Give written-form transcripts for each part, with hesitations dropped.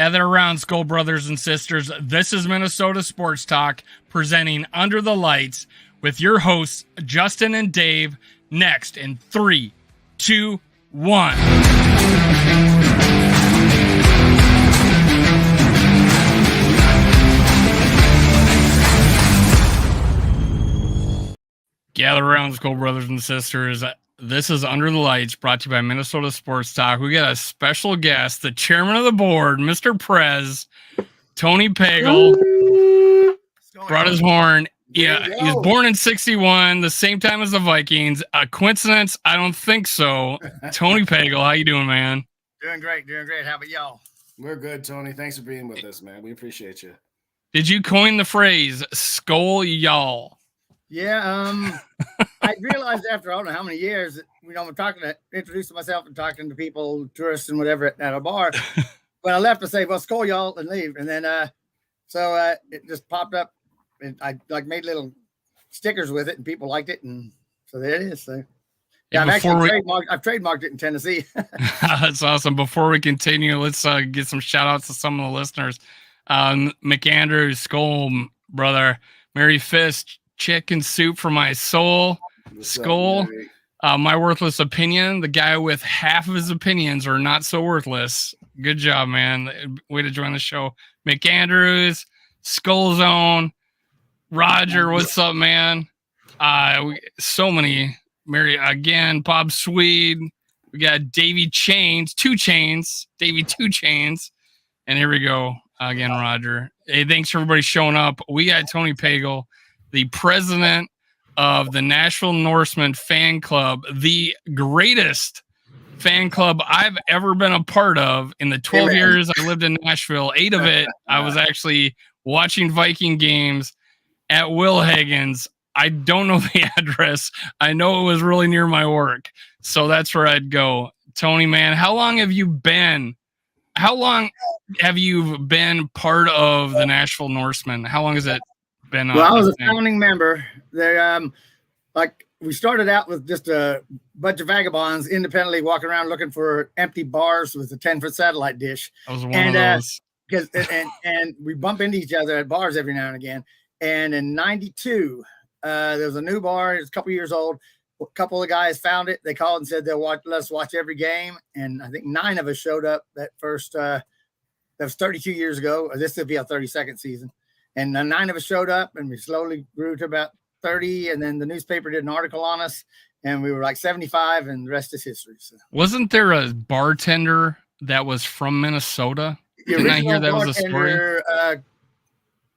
Gather around, Skull Brothers and Sisters. This is Minnesota Sports Talk, presenting Under the Lights with your hosts, Justin and Dave, next in 3, 2, 1. Gather around, Skull Brothers and Sisters. This is Under the Lights, brought to you by Minnesota Sports Talk. We got a special guest, the chairman of the board, Mr. Prez, Tony Pegel, brought his horn. Yeah, he was born in 61, the same time as the Vikings. A coincidence? I don't think so. Tony Pegel, how you doing, man? Doing great. How about y'all? We're good, Tony. Thanks for being with us, man. We appreciate you. Did you coin the phrase, Skull Y'all? Yeah, I realized after I don't know how many years, I'm introducing myself and talking to people, tourists and whatever at a bar. When I left, I say, well, Skull Y'all, and leave. And then, so it just popped up, and I made little stickers with it, and people liked it, and so there it is. So yeah, I've trademarked it in Tennessee. That's awesome. Before we continue, let's get some shout outs to some of the listeners. McAndrew, Skull Brother, Mary Fist, Chicken Soup for My Soul, Skull, My Worthless Opinion. The guy with half of his opinions are not so worthless. Good job, man. Way to join the show. McAndrews, Skull Zone, Roger, what's up, man? So many. Mary again, Bob Swede. We got Davey Chains, Davey 2 Chains. And here we go again, Roger. Hey, thanks for everybody showing up. We got Tony Pegel, the president of the Nashville Norsemen fan club, the greatest fan club I've ever been a part of in the 12 years I lived in Nashville. 8 of it, I was actually watching Viking games at Will Hagen's. I don't know the address. I know it was really near my work. So that's where I'd go. Tony, man, how long have you been part of the Nashville Norsemen? How long has it been? Well, I was a founding member. They we started out with just a bunch of vagabonds independently walking around looking for empty bars with a 10-foot satellite dish. I was one of those. And we bump into each other at bars every now and again. And in 92, there was a new bar. It was a couple years old. A couple of guys found it. They called and said they'll let us watch every game. And I think 9 of us showed up that first. That was 32 years ago. This would be our 32nd season. And 9 of us showed up, and we slowly grew to about 30. And then the newspaper did an article on us, and we were like 75, and the rest is history. So. Wasn't there a bartender that was from Minnesota? Didn't I hear that was a story?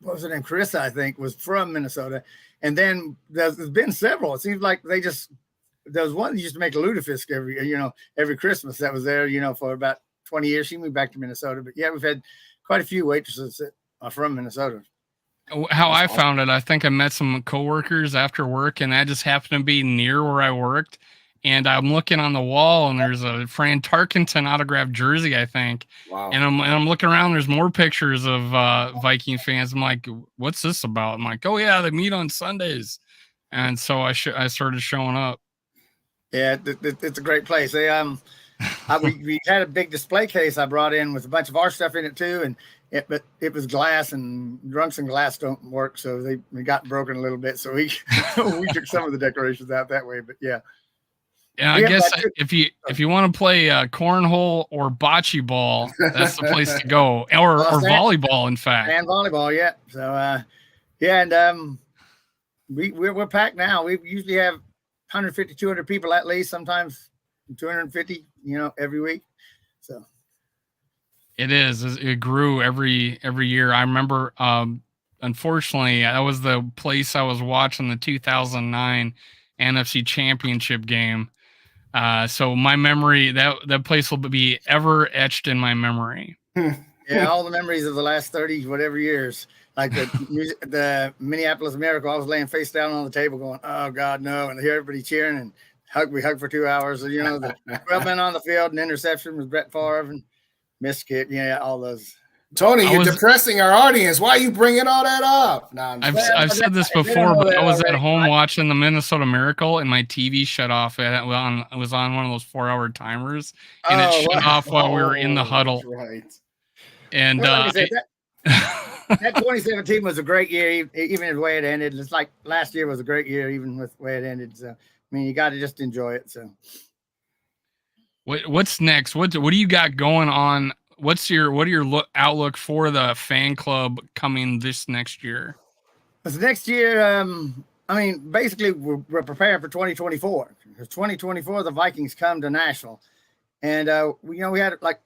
What was it named? Carissa, I think, was from Minnesota. And then there's been several. It seems like there was one that used to make a lutefisk every Christmas that was there, for about 20 years. She moved back to Minnesota. But yeah, we've had quite a few waitresses that are from Minnesota. How I found it, I think I met some coworkers after work, and that just happened to be near where I worked. And I'm looking on the wall, and there's a Fran Tarkenton autographed jersey, I think. Wow. And I'm looking around. There's more pictures of Viking fans. I'm like, what's this about? I'm like, oh yeah, they meet on Sundays. And so I started showing up. Yeah, it's a great place. They we had a big display case I brought in with a bunch of our stuff in it too, but it was glass, and drunks and glass don't work, so they got broken a little bit. So we took some of the decorations out that way. But yeah. Yeah, I guess if you want to play cornhole or bocce ball, that's the place to go, or volleyball, in fact. And volleyball, yeah. So and we're packed now. We usually have 150, 200 people at least, sometimes 250, every week. So it is. It grew every year. I remember, unfortunately, that was the place I was watching the 2009 NFC Championship game. So my memory, that place will be ever etched in my memory. Yeah, all the memories of the last 30 whatever years. Like the Minneapolis Miracle, I was laying face down on the table going, oh God, no. And I hear everybody cheering, and we hugged for 2 hours. So, the 12 men on the field, and interception was Brett Favre, and missed kick. Yeah, all those. Tony, you're depressing our audience. Why are you bringing all that up? No, I've said this before, but I was at home watching the Minnesota Miracle, and my TV shut off. It was on one of those 4-hour timers, and it shut off while we were in the huddle. Right. And Well, like I said, that 2017 was a great year, even the way it ended. It's like last year was a great year, even with the way it ended. So, I mean, you got to just enjoy it. So, what's next? What do you got going on? What are your outlook for the fan club coming this next year? this next year, I mean, basically, we're preparing for 2024. Because 2024, the Vikings come to Nashville, and we had like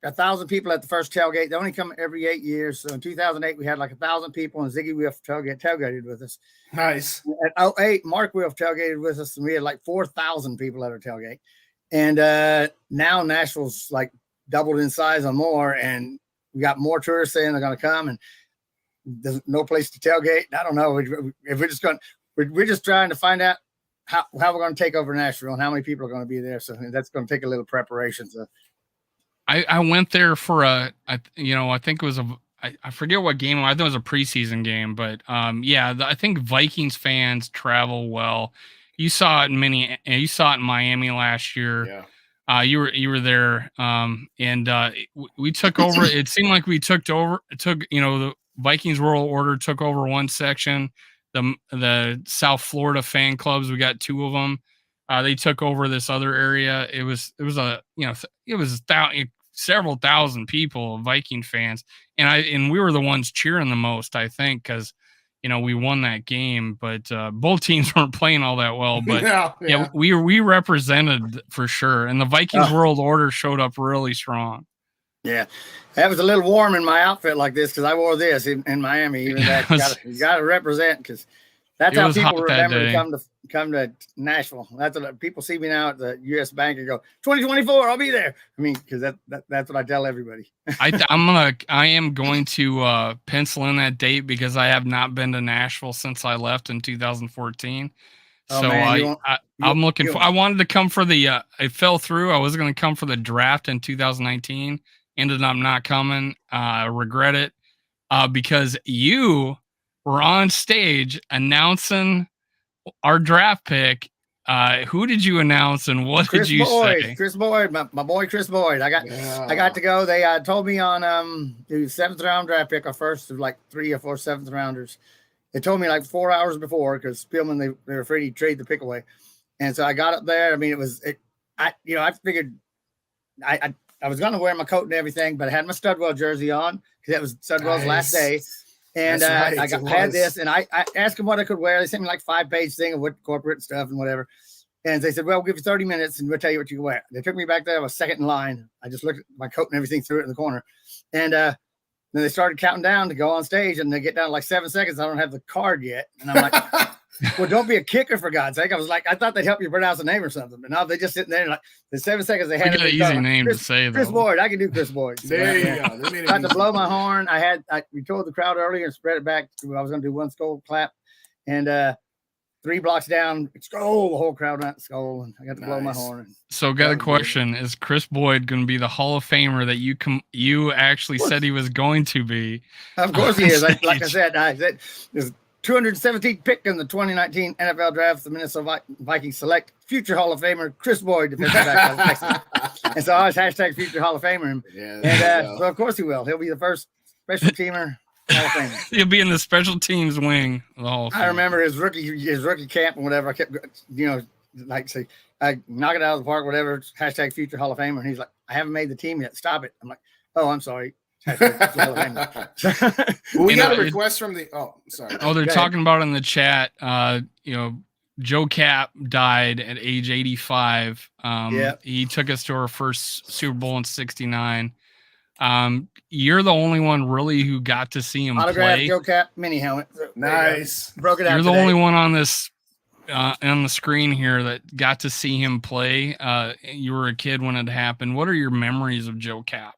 1,000 people at the first tailgate. They only come every 8 years. So in 2008, we had like 1,000 people, and Ziggy Wilf tailgated with us. Nice. At 2008, Mark Wilf tailgated with us, and we had like 4,000 people at our tailgate. And now Nashville's like doubled in size or more, and we got more tourists saying they're going to come, and there's no place to tailgate. I don't know if we're just trying to find out how we're going to take over Nashville and how many people are going to be there. So that's going to take a little preparation. So. I went there for I think it was I forget what game. I think it was a preseason game, but I think Vikings fans travel well. You saw it in Miami last year. Yeah. You were there, and we took over. It seemed like we took the Vikings World Order took over one section. The South Florida fan clubs, we got 2 of them. They took over this other area. It was several thousand people, Viking fans, and we were the ones cheering the most, I think, because we won that game. But both teams weren't playing all that well. But we represented for sure, and the Vikings World Order showed up really strong. Yeah, that was a little warm in my outfit like this because I wore this in Miami. Even that you got to represent because that's how people remember to come to Nashville. That's what people see me now at the U.S. Bank and go 2024. I'll be there. I mean, because that's what I tell everybody. I am going to pencil in that date because I have not been to Nashville since I left in 2014. Oh, so man, I'm looking for. I wanted to come for the. It fell through. I was going to come for the draft in 2019. Ended up not coming. Regret it because you were on stage announcing our draft pick. Who did you announce and what did you say? Chris Boyd, my boy Chris Boyd. I got to go. They told me on the 7th round draft pick, our first of like 3 or 4 7th rounders. They told me like 4 hours before because Spielman they were afraid he'd trade the pick away, and so I got up there. I mean, I figured I was going to wear my coat and everything, but I had my Studwell jersey on because that was Studwell's last day. And right, I had this, and I asked them what I could wear. They sent me like 5-page thing of what corporate stuff and whatever. And they said, well, we'll give you 30 minutes, and we'll tell you what you can wear. They took me back there. I was second in line. I just looked at my coat and everything, threw it in the corner. And then they started counting down to go on stage, and they get down to like 7 seconds. I don't have the card yet. And I'm like, well, don't be a kicker, for God's sake. I was like, I thought they'd help you pronounce the name or something. But now they just sitting there and like the 7 seconds they had. An easy name to say, though. Chris Boyd. I can do Chris Boyd. So there you go. Got to blow my horn. We told the crowd earlier and spread it back. I was going to do one skull clap. And 3 blocks down, skull, the whole crowd went skull. And I got to blow my horn. So got a question. Is Chris Boyd going to be the Hall of Famer that you actually said he was going to be? Of course he is. Like I said, there's 217th pick in the 2019 NFL draft. The Minnesota Vikings select future Hall of Famer Chris Boyd, defensive back. And so I was hashtag future Hall of Famer. So of course he will. He'll be the first special teamer Hall of Famer. He'll be in the special teams wing. Of the Hall of Fame. I remember his rookie camp and whatever. I kept, say, I knock it out of the park, whatever. Hashtag future Hall of Famer. And he's like, I haven't made the team yet. Stop it. I'm like, oh, I'm sorry. We got a request from the sorry. Oh, they're talking about in the chat. Joe Cap died at age 85. He took us to our first Super Bowl in '69. You're the only one really who got to see him play. Joe Cap mini helmet. Nice. Broke it out. You're the only one on this on the screen here that got to see him play. You were a kid when it happened. What are your memories of Joe Cap?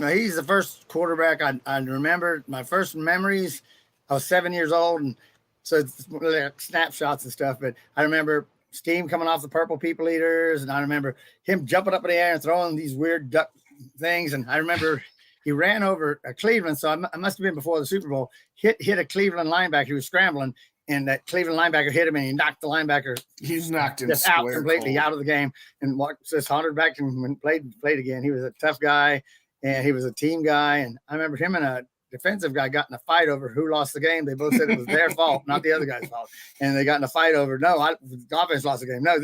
No, he's the first quarterback I remember. My first memories, I was 7 years old, and so it's like snapshots and stuff. But I remember steam coming off the purple people eaters, and I remember him jumping up in the air and throwing these weird duck things. And I remember he ran over Cleveland, so I must have been before the Super Bowl. Hit a Cleveland linebacker who was scrambling, and that Cleveland linebacker hit him, and he knocked the linebacker. He's knocked him out completely out of the game, and just sauntered back and played again. He was a tough guy. and he was a team guy. And I remember him and a defensive guy got in a fight over who lost the game. They both said it was their fault, not the other guy's fault. And they got in a fight over, the offense lost the game. No,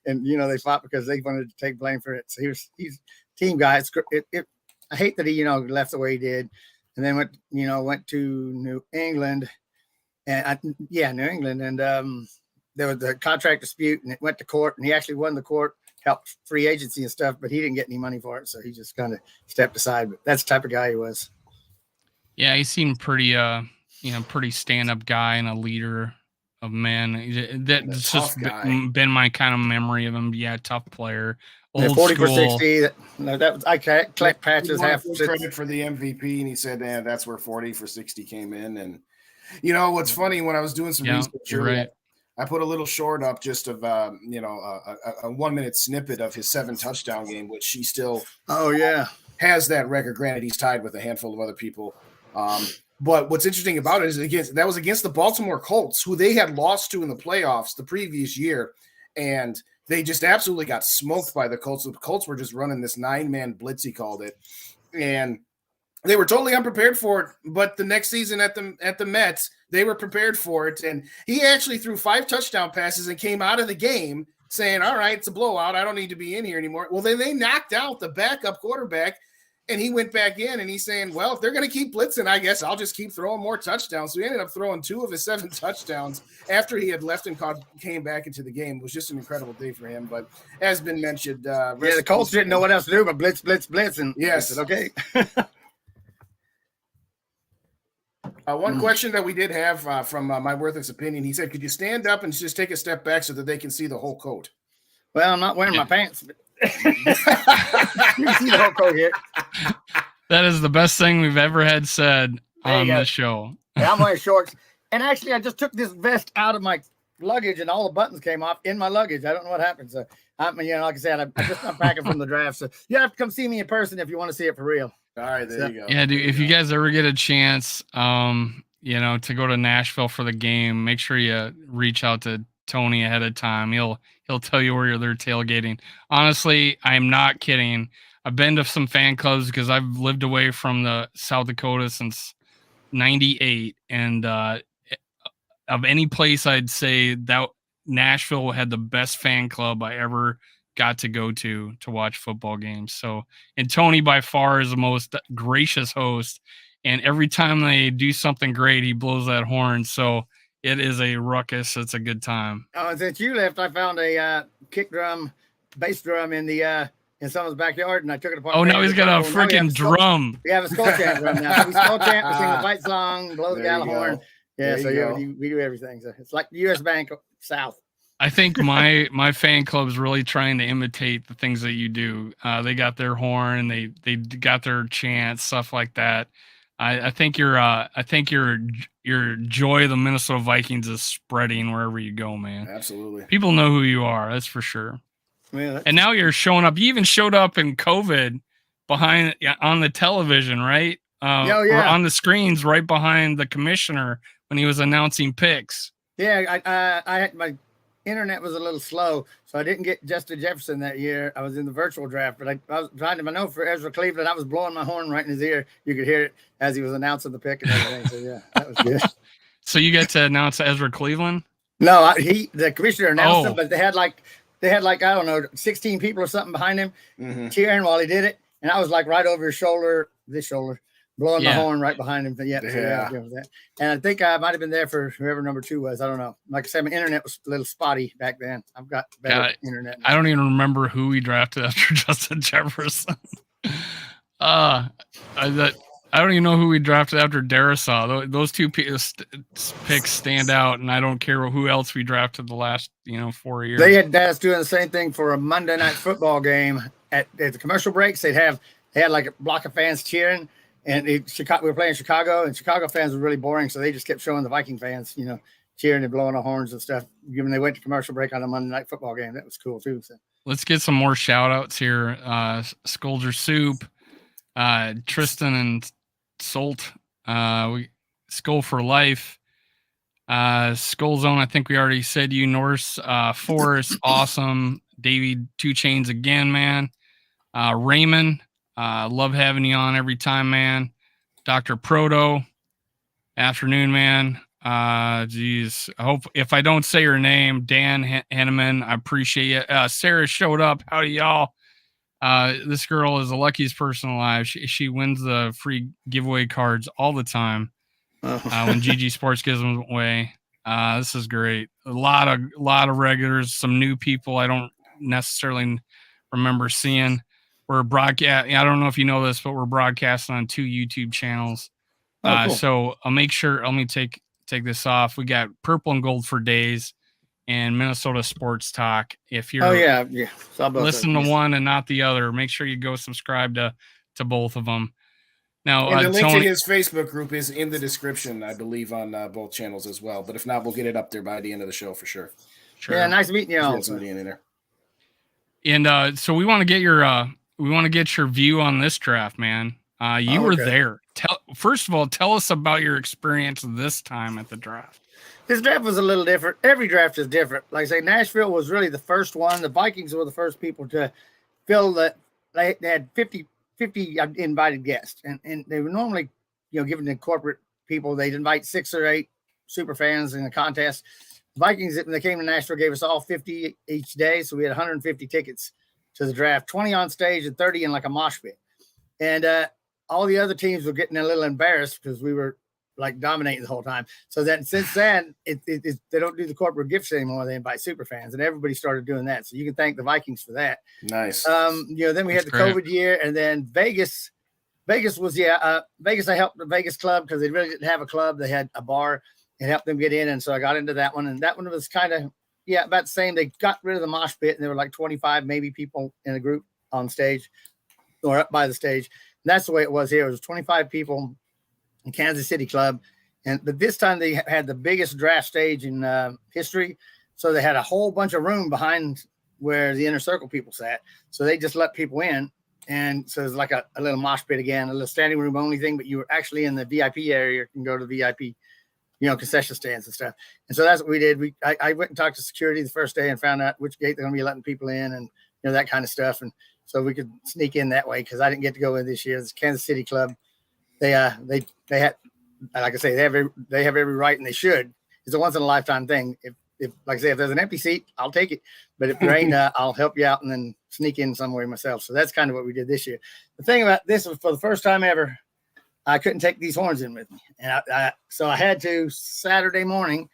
and they fought because they wanted to take blame for it. So he's a team guy. I hate that he, left the way he did, and then went to New England, and New England, and there was the contract dispute, and it went to court, and he actually won the court, helped free agency and stuff, but he didn't get any money for it, so he just kind of stepped aside. But that's the type of guy he was. Yeah, he seemed pretty, pretty stand-up guy and a leader of men. That's just been my kind of memory of him. Yeah, tough player. Old 40 school. For 60. That was Clint Patches half credit for the MVP, and he said, that's where 40 for 60 came in. And what's funny, when I was doing some research, you're right. I put a little short up just of a 1 minute snippet of his 7 touchdown game, which he still has that record. Granted, he's tied with a handful of other people. But what's interesting about it is that was against the Baltimore Colts, who they had lost to in the playoffs the previous year, and they just absolutely got smoked by the Colts. The Colts were just running this 9-man blitz, he called it, and they were totally unprepared for it. But the next season at the Mets, they were prepared for it, and he actually threw 5 touchdown passes and came out of the game saying, "All right, it's a blowout. I don't need to be in here anymore." Well, then they knocked out the backup quarterback. And he went back in, and he's saying, well, if they're going to keep blitzing, I guess I'll just keep throwing more touchdowns. So he ended up throwing 2 of his 7 touchdowns after he had left and came back into the game. It was just an incredible day for him. But as been mentioned, the Colts didn't know what else to do but blitz. And yes, said, okay. One question that we did have from My Worthless Opinion, he said, could you stand up and just take a step back so that they can see the whole coat? Well, I'm not wearing my pants, but you can see the whole coat here. That is the best thing we've ever had said on this show. Yeah, I'm wearing shorts. And actually, I just took this vest out of my luggage, and all the buttons came off in my luggage. I don't know what happened. So, like I said, I'm just unpacking from the draft. So you have to come see me in person if you want to see it for real. All right, there you go. Yeah, dude, if you guys ever get a chance, to go to Nashville for the game, make sure you reach out to Tony ahead of time. He'll tell you where they're tailgating. Honestly, I'm not kidding. I've been to some fan clubs because I've lived away from the South Dakota since 98. And of any place, I'd say that Nashville had the best fan club I ever got to go to watch football games. So, and Tony by far is the most gracious host. And every time they do something great, he blows that horn. So it is a ruckus. It's a good time. Since you left, I found a kick drum, bass drum in someone's backyard, and I took it apart. Oh, now he's got a freaking drum. We have a skull chant drum now. So we skull chant, we sing the fight song, blow the gallon horn. Yeah, so we do everything. So it's like U.S. Bank South. I think my fan club's really trying to imitate the things that you do. They got their horn, and they got their chants, stuff like that. I think your joy of the Minnesota Vikings is spreading wherever you go, man. Absolutely. People know who you are, that's for sure. Yeah, and now you're showing up. You even showed up in COVID on the television, right? Or on the screens right behind the commissioner when he was announcing picks. Yeah, I had my internet was a little slow, so I didn't get Justin Jefferson that year. I was in the virtual draft, but I was trying to know for Ezra Cleveland. I was blowing my horn right in his ear. You could hear it as he was announcing the pick and everything. So yeah, that was good. So you get to announce Ezra Cleveland? No, the commissioner announced him, but they had like I don't know 16 people or something behind him cheering while he did it, and I was like right over his shoulder, blowing my horn right behind him. And I think I might have been there for whoever number 2 was. I don't know. Like I said, my internet was a little spotty back then. I've got better internet now. I don't even remember who we drafted after Justin Jefferson. I don't even know who we drafted after Darisaw. Those 2 picks stand out, and I don't care who else we drafted the last 4 years. They had Dallas doing the same thing for a Monday night football game at the commercial breaks. They had like a block of fans cheering. And we were playing Chicago, and Chicago fans were really boring, so they just kept showing the Viking fans, cheering and blowing the horns and stuff. Given they went to commercial break on a Monday night football game, that was cool too. So let's get some more shout outs here. Scolder Soup, Tristan and Salt, Skull for Life, Skull Zone. I think we already said you. Norse Forest, awesome. Davey 2 Chains again, man. Raymond. Love having you on every time, man. Dr. Proto, afternoon, man. Geez, I hope if I don't say your name, Dan Henneman, I appreciate it. Sarah showed up. Howdy, y'all. This girl is the luckiest person alive. She wins the free giveaway cards all the time. When GG Sports gives them away. This is great. A lot of regulars, some new people I don't necessarily remember seeing. We're broadcast. I don't know if you know this, but we're broadcasting on 2 YouTube channels. Cool. So I'll make sure. Let me take this off. We got Purple and Gold for Days and Minnesota Sports Talk. If you're listen to one and not the other, make sure you go subscribe to both of them. Now, and the link to his Facebook group is in the description, I believe, on both channels as well. But if not, we'll get it up there by the end of the show for sure. Yeah, nice meeting you all. Somebody in there. And so we want to get your view on this draft, man. You were there. First of all, tell us about your experience this time at the draft. This draft was a little different. Every draft is different. Like I say, Nashville was really the first one. The Vikings were the first people to fill that. They had 50 invited guests, and they were normally, given to corporate people. They'd invite 6 or 8 super fans in a contest. Vikings, when they came to Nashville, gave us all 50 each day, so we had 150 tickets to the draft, 20 on stage and 30 in like a mosh pit. And all the other teams were getting a little embarrassed because we were like dominating the whole time. So then since then, they don't do the corporate gifts anymore. They invite super fans, and everybody started doing that. So you can thank the Vikings for that. Nice. Then we had the COVID year, and then Vegas was Vegas. I helped the Vegas club because they really didn't have a club. They had a bar and helped them get in, and so I got into that one. And that one was kind of about the same. They got rid of the mosh pit, and there were like 25 maybe people in a group on stage or up by the stage. And that's the way it was here. It was 25 people in Kansas City Club, but this time they had the biggest draft stage in history. So they had a whole bunch of room behind where the inner circle people sat. So they just let people in, and so it's like a little mosh pit again, a little standing room only thing. But you were actually in the VIP area. You can go to the VIP, concession stands and stuff. And so that's what we did. I went and talked to security the first day and found out which gate they're going to be letting people in, and that kind of stuff. And so we could sneak in that way because I didn't get to go in this year. It's Kansas City Club. They had, like I say, they have every right, and they should. It's a once in a lifetime thing. If like I say, if there's an empty seat, I'll take it. But if there ain't, I'll help you out and then sneak in somewhere myself. So that's kind of what we did this year. The thing about this was, for the first time ever, I couldn't take these horns in with me, and so I had to Saturday morning.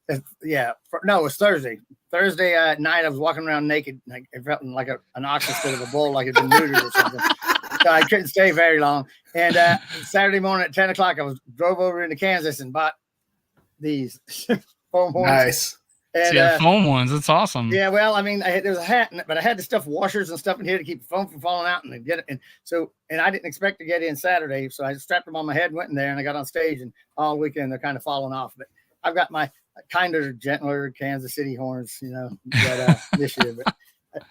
It was Thursday. Thursday night, I was walking around naked. It felt like an ox instead of a bull, like it'd been neutered or something. So I couldn't stay very long. And Saturday morning at 10 o'clock, I drove over into Kansas and bought these foam horns. Nice. And, foam ones. That's awesome. Yeah, well, I mean, there's a hat, but I had to stuff washers and stuff in here to keep the foam from falling out and get it. And I didn't expect to get in Saturday, so I strapped them on my head and went in there, and I got on stage, and all weekend they're kind of falling off. But I've got my kinder, gentler Kansas City horns, this year. But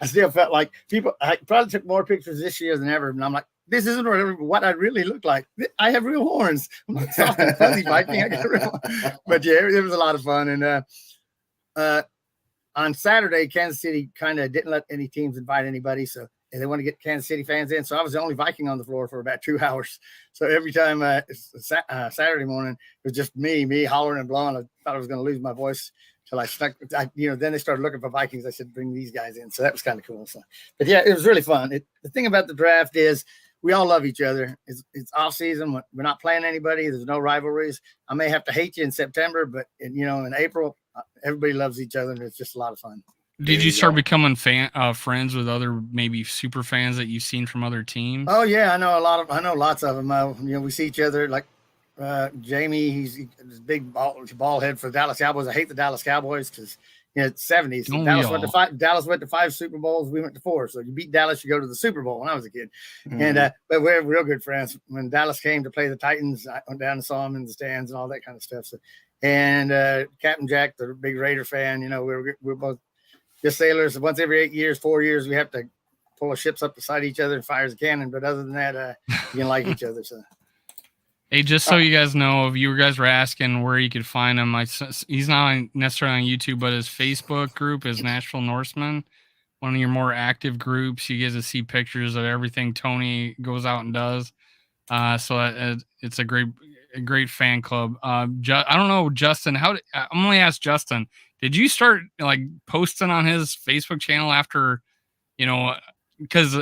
I still felt like I probably took more pictures this year than ever, and I'm like, this isn't what I really look like. I have real horns. I'm not soft and fuzzy Viking. I got real. But yeah, it was a lot of fun. And on Saturday, Kansas City kind of didn't let any teams invite anybody, so they want to get Kansas City fans in. So I was the only Viking on the floor for about 2 hours. So every time Saturday morning, it was just me hollering and blowing. I thought I was going to lose my voice till I stuck. Then they started looking for Vikings. I said, bring these guys in. So that was kind of cool. So, but yeah, it was really fun. The thing about the draft is we all love each other. It's off season. We're not playing anybody. There's no rivalries. I may have to hate you in September, but in April, everybody loves each other, and it's just a lot of fun. Did you start becoming friends with other maybe super fans that you've seen from other teams? Oh yeah, I know lots of them. We see each other. Like Jamie, he's big ball head for the Dallas Cowboys. I hate the Dallas Cowboys because it's 70s. Dallas went to 5 Super Bowls. We went to 4. So you beat Dallas, you go to the Super Bowl. When I was a kid, and but we're real good friends. When Dallas came to play the Titans, I went down and saw them in the stands and all that kind of stuff. So, and Captain Jack, the big Raider fan, we're both just sailors. Once every 8 years, 4 years, we have to pull our ships up beside each other and fire a cannon. But other than that, you can like each other. So. Hey, just so you guys know, if you guys were asking where you could find him, he's not necessarily on YouTube, but his Facebook group is Nashville Norsemen. one of your more active groups. You get to see pictures of everything Tony goes out and does. So it's a great fan club. I don't know, Justin. I'm gonna ask Justin. Did you start like posting on his Facebook channel after, because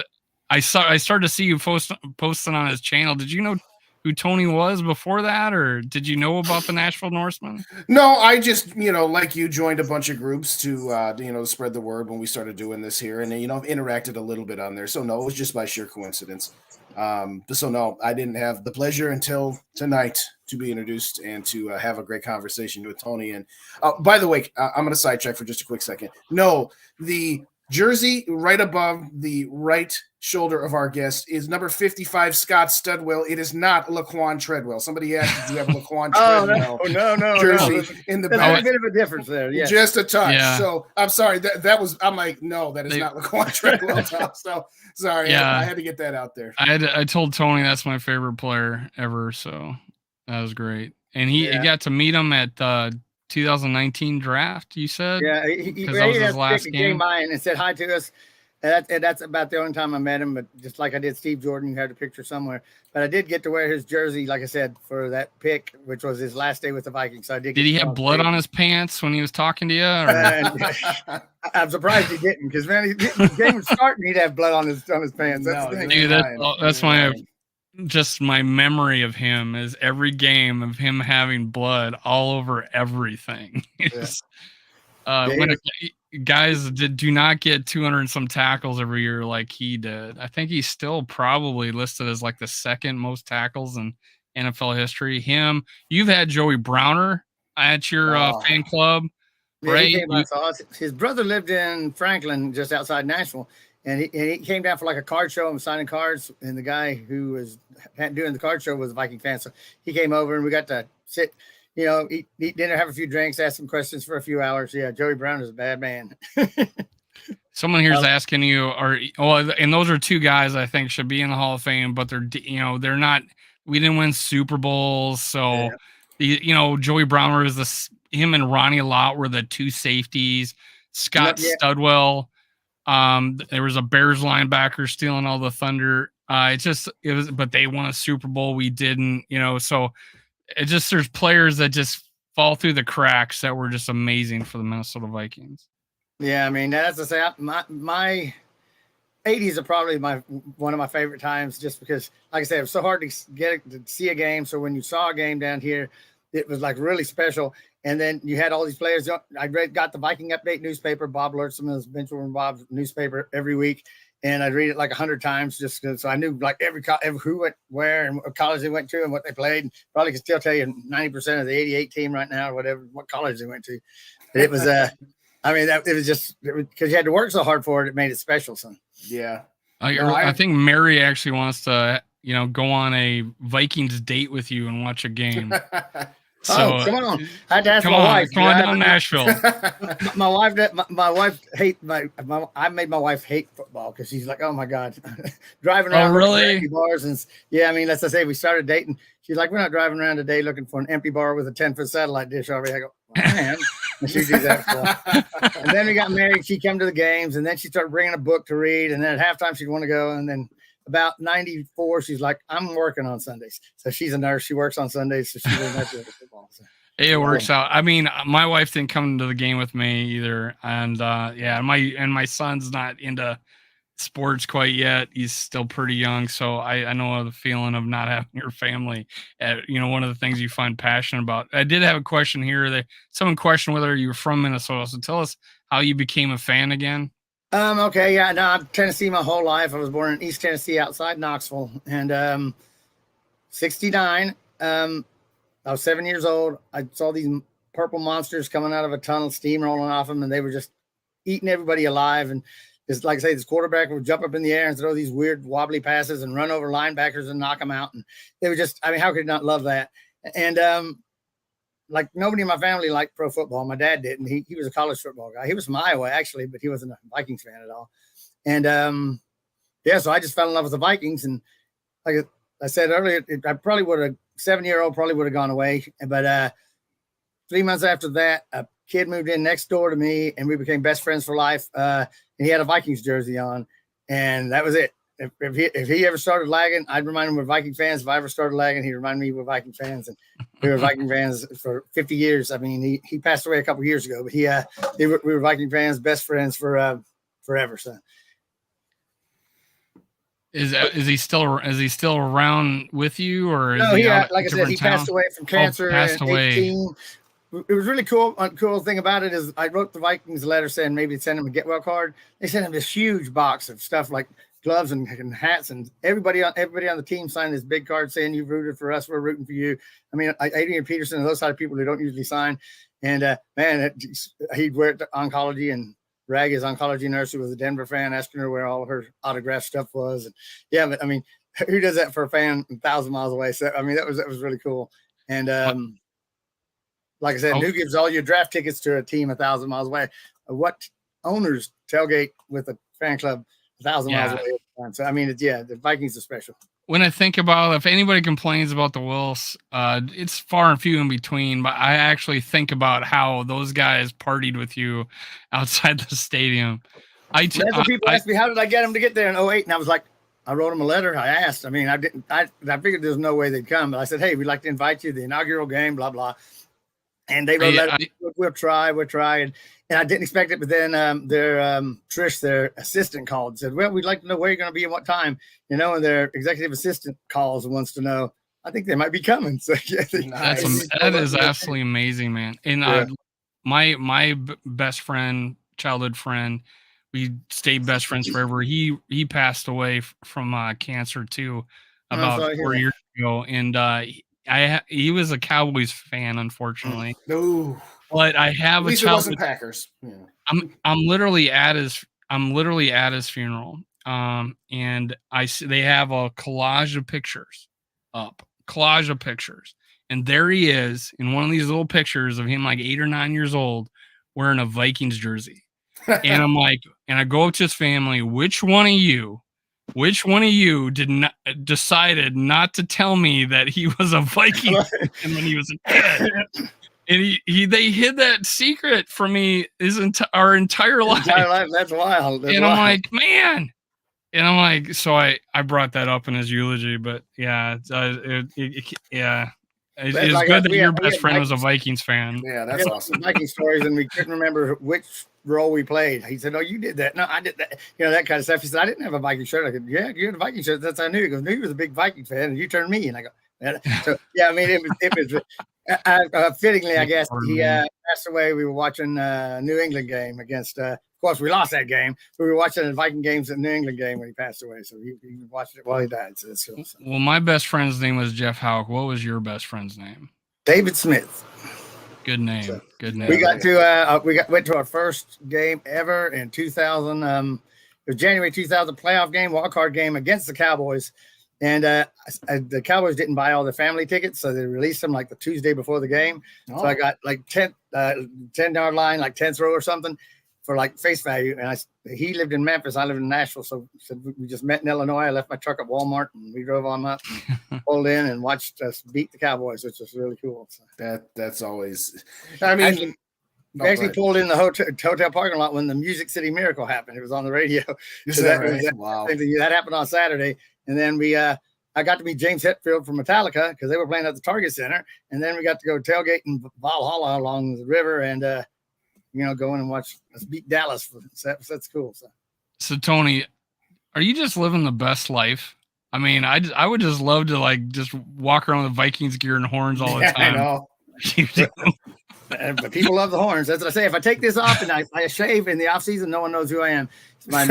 I started to see you posting on his channel. Did you know who Tony was before that, or did you know about the Nashville Norsemen? No, I just, like you, joined a bunch of groups to spread the word when we started doing this here, and interacted a little bit on there. So no, it was just by sheer coincidence. So no, I didn't have the pleasure until tonight to be introduced and to have a great conversation with Tony. And by the way, I'm going to sidetrack for just a quick second. No, the jersey right above the right shoulder of our guest is number 55, Scott Studwell. It is not Laquan Treadwell. Somebody asked, "Do you have a Laquan Treadwell jersey in the back?" A bit of a difference there, yeah. Just a touch. Yeah. So I'm sorry. I'm like, no, that is not Laquan Treadwell. So sorry, yeah. I had to get that out there. I told Tony that's my favorite player ever. So that was great, and he got to meet him at 2019 draft, you said? Yeah, he was his last game. Came by and said hi to us. And that's about the only time I met him, but just like I did Steve Jordan, you had a picture somewhere. But I did get to wear his jersey, like I said, for that pick, which was his last day with the Vikings. So I did. Did he have blood on his pants when he was talking to you? I'm surprised he didn't, because when the game was starting, he'd have blood on his pants. That's my memory of him is every game of him having blood all over everything. Guys do not get 200 and some tackles every year like he did. I think he's still probably listed as like the second most tackles in NFL history. You've had Joey Browner at your fan club, right? His brother lived in Franklin, just outside Nashville. And he came down for like a card show and was signing cards. And the guy who was doing the card show was a Viking fan. So he came over and we got to sit, eat dinner, have a few drinks, ask some questions for a few hours. Yeah, Joey Brown is a bad man. Someone here is asking you, and those are two guys I think should be in the Hall of Fame, but they're not. We didn't win Super Bowls, so Joey Brown was him and Ronnie Lott were the two safeties. Scott Studwell. There was a Bears linebacker stealing all the thunder. But they won a Super Bowl. We didn't, so there's players that just fall through the cracks that were just amazing for the Minnesota Vikings. Yeah. I mean, as I say, my 80s are probably one of my favorite times, just because, like I said, it was so hard to get to see a game. So when you saw a game down here, it was like really special. And then you had all these players. I got the Viking Update newspaper, Bob Lertzman's Benchwarmer Bob's newspaper every week. And I'd read it like 100 times just because I knew like every who went where and what college they went to and what they played. And probably could still tell you 90% of the 88 team right now or whatever, what college they went to. But it was, it was just because you had to work so hard for it. It made it special. So, yeah. I think Mary actually wants to, go on a Vikings date with you and watch a game. So, come on! I had to ask my wife. Come on down to Nashville. My wife I made my wife hate football because she's like, oh my god, driving around. Oh really? Empty bars and let's just say we started dating. She's like, we're not driving around today looking for an empty bar with a 10-foot satellite dish already. I go, well, man, and she do that. And then we got married. She came to the games, and then she started bringing a book to read. And then at halftime, she'd want to go, and then. About 94, she's like, I'm working on Sundays. So she's a nurse. She works on Sundays, so she doesn't have to go to football. So. It works out. I mean, my wife didn't come to the game with me either. And my son's not into sports quite yet. He's still pretty young. So I know the feeling of not having your family at, one of the things you find passionate about. I did have a question here that someone questioned whether you were from Minnesota. So tell us how you became a fan again. Okay, yeah, no, I'm Tennessee my whole life. I was born in East Tennessee outside Knoxville. And 69, I was 7 years old. I saw these purple monsters coming out of a tunnel, steam rolling off them, and they were just eating everybody alive. And just like I say, this quarterback would jump up in the air and throw these weird wobbly passes and run over linebackers and knock them out. And they were just, how could you not love that? And like nobody in my family liked pro football. My dad didn't. He was a college football guy. He was from Iowa, actually, but he wasn't a Vikings fan at all. And so I just fell in love with the Vikings. And like I said earlier, I probably would have 7-year-old probably would have gone away. But 3 months after that, a kid moved in next door to me, and we became best friends for life. And he had a Vikings jersey on, and that was it. If he ever started lagging, I'd remind him we're Viking fans. If I ever started lagging, he'd remind me we're Viking fans. And we were Viking fans for 50 years. I mean, he passed away a couple of years ago, but we were Viking fans, best friends for forever. So. Is he still around with you, or is no? He like I said, he passed away from cancer. Passed away. 18. It was really cool. Cool thing about it is I wrote the Vikings a letter saying maybe send him a get well card. They sent him this huge box of stuff like gloves and hats, and everybody on the team signed this big card saying you've rooted for us, we're rooting for you. I mean, Adrian Peterson and those type of people who don't usually sign. And he'd wear it to oncology, and Rag, his oncology nurse, who was a Denver fan, asking her where all her autograph stuff was. And yeah, but I mean, who does that for a fan 1,000 miles away? So I mean, that was really cool. And like I said, who gives all your draft tickets to a team 1,000 miles away? What owners tailgate with a fan club 1,000 miles away? So I mean, the Vikings are special. When I think about, if anybody complains about the Wills, it's far and few in between, but I actually think about how those guys partied with you outside the stadium. People asked me, how did I get them to get there in 2008? And I was like, I wrote them a letter. I asked. I mean, I figured there's no way they'd come, but I said, hey, we'd like to invite you to the inaugural game, blah, blah. And they wrote letters, we'll try. And I didn't expect it, but then Trish, their assistant, called and said, well, we'd like to know where you're going to be and what time, and their executive assistant calls and wants to know, I think they might be coming. So that is absolutely amazing, man. And my best friend, childhood friend, we stayed best friends forever. He passed away from cancer too, about 4 years ago. And he was a Cowboys fan, unfortunately. No. But I have at least it wasn't Packers. Yeah. I'm literally at his funeral. And they have a collage of pictures up. And there he is in one of these little pictures of him like 8 or 9 years old wearing a Vikings jersey. And I'm like, and I go up to his family, which one of you decided not to tell me that he was a Viking fan when he was a kid? And they hid that secret from me our entire life. That's wild. I'm like, man. And I'm like, so I brought that up in his eulogy, but yeah, it's like good that your best friend was a Vikings fan. Yeah, that's awesome. Viking stories, and we couldn't remember which role we played. He said, "Oh, you did that." No, I did that. That kind of stuff. He said, "I didn't have a Viking shirt." I said, "Yeah, you had a Viking shirt." That's how I knew. He goes, "He was a big Viking fan, and you turned me." And I go, "So yeah." I mean, it was fittingly, I guess he passed away. We were watching New England game against. Of course, we lost that game. But we were watching the Viking games at New England game when he passed away. So he watched it while he died. So that's cool. Well, my best friend's name was Jeff Houck. What was your best friend's name? David Smith. Good name. So good name. We got to went to our first game ever in 2000. It was January 2000 playoff game, wild card game against the Cowboys. And the Cowboys didn't buy all the family tickets, so they released them like the Tuesday before the game. Oh. So I got like 10-yard line, like 10th row or something for like face value. And he lived in Memphis. I lived in Nashville. So we just met in Illinois. I left my truck at Walmart and we drove on up and pulled in and watched us beat the Cowboys, which was really cool. So that's always, I mean, we actually pulled in the hotel parking lot when the Music City Miracle happened. It was on the radio. Wow. That happened on Saturday. And then I got to meet James Hetfield from Metallica because they were playing at the Target Center. And then we got to go tailgate in Valhalla along the river and, go in and watch us beat Dallas. That's cool. So Tony, are you just living the best life? I mean, I would just love to just walk around with Vikings gear and horns all the time. I know. But people love the horns. That's what I say. If I take this off and I shave in the off season, no one knows who I am. It's my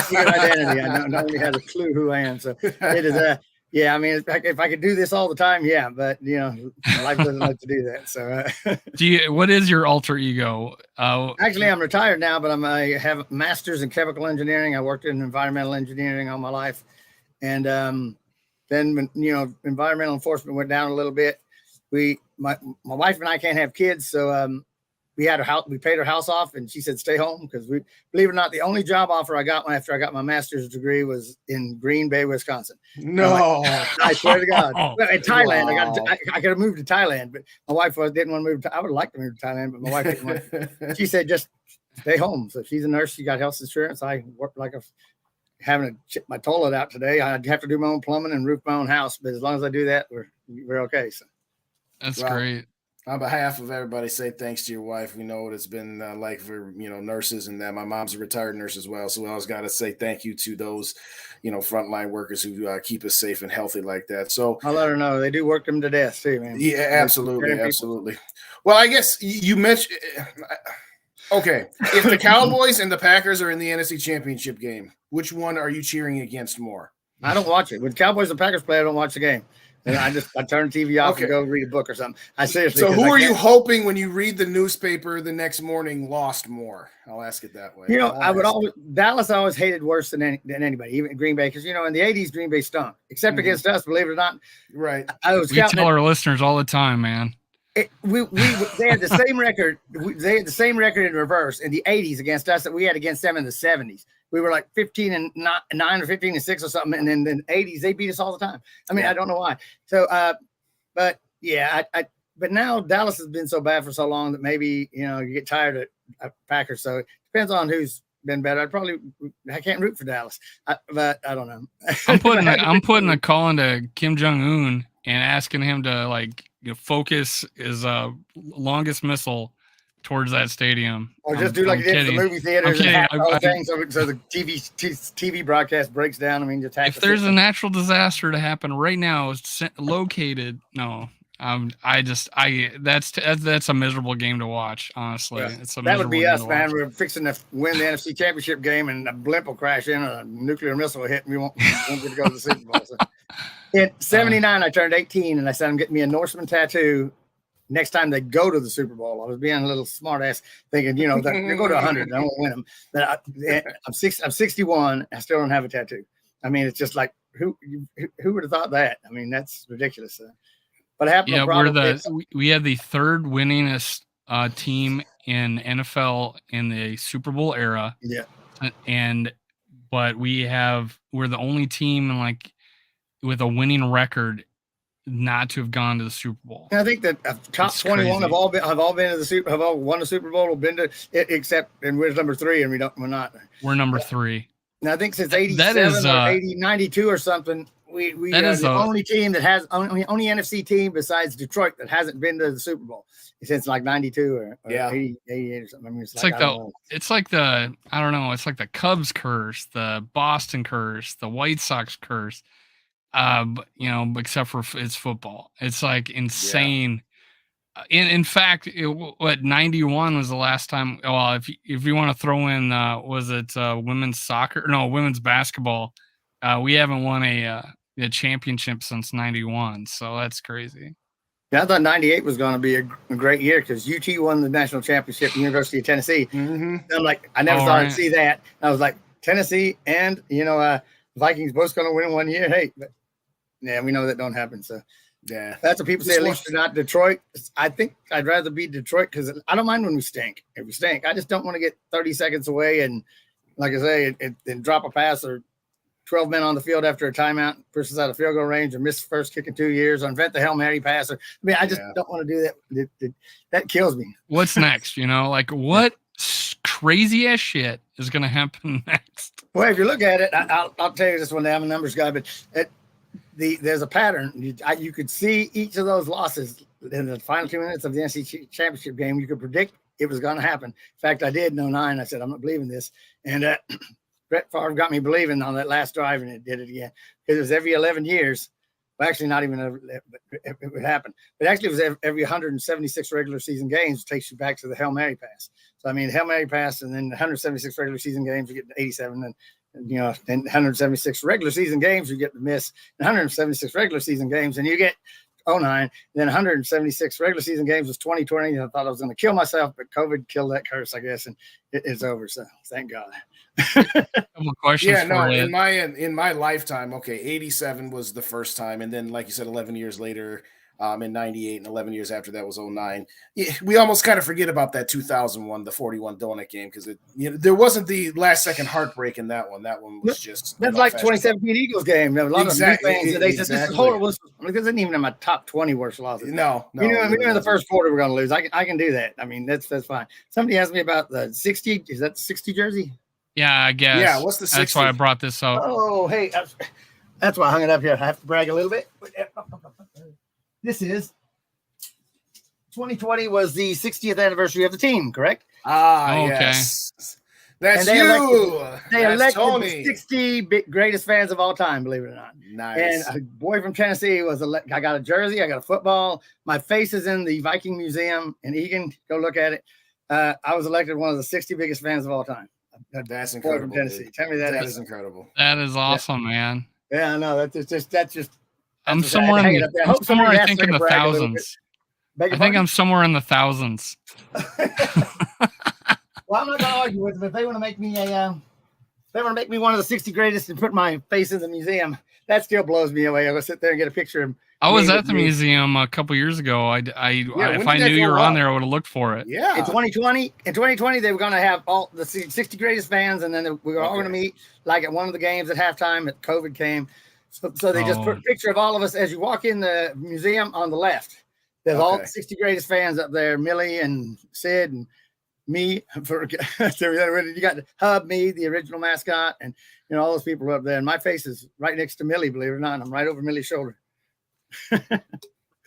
secret identity. Nobody has a clue who I am. So it is. Yeah, I mean, if I could do this all the time, yeah. But life doesn't like to do that. So, what is your alter ego? Actually, I'm retired now, but I have a master's in chemical engineering. I worked in environmental engineering all my life, and then when environmental enforcement went down a little bit, my wife and I can't have kids, so we had her house, we paid her house off, and she said, stay home. Because we, believe it or not, the only job offer I got after I got my master's degree was in Green Bay, Wisconsin. No, I swear to God. Well, in Thailand, Wow. I could have moved to Thailand, but my wife didn't want to move. I would like to move to Thailand, but my wife didn't want. She said, just stay home. So she's a nurse. She got health insurance. I work like having to chip my toilet out today. I'd have to do my own plumbing and roof my own house, but as long as I do that, we're okay. So that's great. On behalf of everybody, say thanks to your wife. We know what it's been like for, nurses, and that my mom's a retired nurse as well. So we always got to say thank you to those, frontline workers who keep us safe and healthy like that. So I'll let her know. They do work them to death too, man. Yeah, absolutely. Absolutely. Well, I guess you mentioned, okay, if the Cowboys and the Packers are in the NFC Championship game, which one are you cheering against more? I don't watch it. When Cowboys and Packers play, I don't watch the game. And I turn the TV off and go read a book or something. I seriously. So who are you hoping when you read the newspaper the next morning lost more? I'll ask it that way. Dallas always hated worse than anybody, even Green Bay, because in the 80s Green Bay stunk, except against us, believe it or not. Right. We tell our listeners all the time, man. They had the same record. They had the same record in reverse in the 80s against us that we had against them in the 70s. We were like 15-9 or 15-6 or something, and then in the 80s they beat us all the time. I mean, I don't know why. So, but yeah, but now Dallas has been so bad for so long that maybe you get tired of Packers. So it depends on who's been better. I can't root for Dallas, but I don't know. I'm putting a call into Kim Jong-un and asking him to focus his longest missile towards that stadium. Or just do like you did for the movie theaters and hack the whole thing so the TV broadcast breaks down. I mean, just hack. If there's a natural disaster to happen right now, it's located. No, that's a miserable game to watch. Honestly, yeah. That would be us, man. We're fixing to win the NFC Championship game, and a blimp will crash in, or a nuclear missile will hit, and we won't get to go to the Super Bowl. So. In '79, I turned 18, and I said I'm getting me a Norseman tattoo. Next time they go to the Super Bowl, I was being a little smart ass, thinking, they go to 100, I won't win them. But I'm 61, I still don't have a tattoo. I mean, it's just like who would have thought that? I mean, that's ridiculous. But happened. Yeah, we have the third winningest team in NFL in the Super Bowl era. Yeah, but we're the only team with a winning record not to have gone to the Super Bowl. And I think that top 21 have all been to the Super, have all won the Super Bowl, have been to it, except and we're number 3, and we're not. We're number 3. And I think since 87 or 92 or something, we are the only team that has only NFC team besides Detroit that hasn't been to the Super Bowl since like 92 or 88 or something. I mean, it's like the Cubs curse, the Boston curse, the White Sox curse. Except for it's football. It's like insane. Yeah. In fact, 91 was the last time. Well, if you want to throw in, was it women's soccer? No, women's basketball. We haven't won a championship since 91. So that's crazy. Yeah, I thought 98 was going to be a great year because UT won the national championship, University of Tennessee. Mm-hmm. I'm like, I never thought I'd see that. I was like, Tennessee and Vikings both going to win in 1 year. Hey, but yeah, we know that don't happen. So yeah, that's what people say. At least they're not Detroit. I think I'd rather be Detroit because I don't mind when we stink. If we stink, I just don't want to get 30 seconds away and, like I say, and drop a pass or 12 men on the field after a timeout, versus out of field goal range, or miss first kick in 2 years, or invent the Hail Mary pass. I mean, I just don't want to do that. That kills me. What's next? What crazy ass shit is going to happen next? Well, if you look at it, I'll tell you this one day. I'm a numbers guy, but there's a pattern. You could see each of those losses in the final 2 minutes of the NFC Championship game. You could predict it was going to happen. In fact, I did in 09. I said, I'm not believing this. And Brett Favre got me believing on that last drive, and it did it again. Because it was every 11 years. Well, actually, not even it would happen. But actually, it was every 176 regular season games takes you back to the Hail Mary pass. So, I mean, Hail Mary pass, and then 176 regular season games, you get to 87. And then 176 regular season games, you get to miss. 176 regular season games, and you get 09. Then 176 regular season games was 2020. I thought I was going to kill myself, but COVID killed that curse, I guess, and it's over. So thank God. In my lifetime, 87 was the first time, and then like you said, 11 years later, in 98, and 11 years after that was 09. Yeah, we almost kind of forget about that 2001, the 41 donut game, because there wasn't the last second heartbreak in that one. That one was just that's like 2017 Eagles game. There were a lot of new fans today said this is horrible. This isn't even in my top 20 worst losses. No. We knew in the first quarter we're going to lose. I can do that. I mean, that's fine. Somebody asked me about the 60. Is that the 60 jersey? Yeah, I guess. Yeah, what's the 60? That's why I brought this up. Oh, hey, that's why I hung it up here. I have to brag a little bit. This is 2020 was the 60th anniversary of the team, correct? Okay. Yes. That's they you. They elected Tony. the 60 greatest fans of all time, believe it or not. Nice. And a boy from Tennessee I got a jersey, I got a football. My face is in the Viking Museum in Egan. Go look at it. I was elected one of the 60 biggest fans of all time. That's incredible. Boy from Tennessee. Dude. Tell me that is incredible. That is awesome, man. Yeah, I know. That's just. I'm somewhere in I think in the thousands. I think I'm somewhere in the thousands. Well, I'm not gonna argue with them. If they want to make me one of the 60 greatest and put my face in the museum, that still blows me away. I'll go sit there and get a picture of. I was at the museum a couple years ago. If I knew you were on there, I would have looked for it. Yeah. In 2020, they were going to have all the 60 greatest fans, and then we were all going to meet like at one of the games at halftime. That COVID came. So they just put a picture of all of us as you walk in the museum on the left. There's all the 60 greatest fans up there, Millie and Sid and me. You got Hub, me, the original mascot, and all those people are up there. And my face is right next to Millie, believe it or not. And I'm right over Millie's shoulder.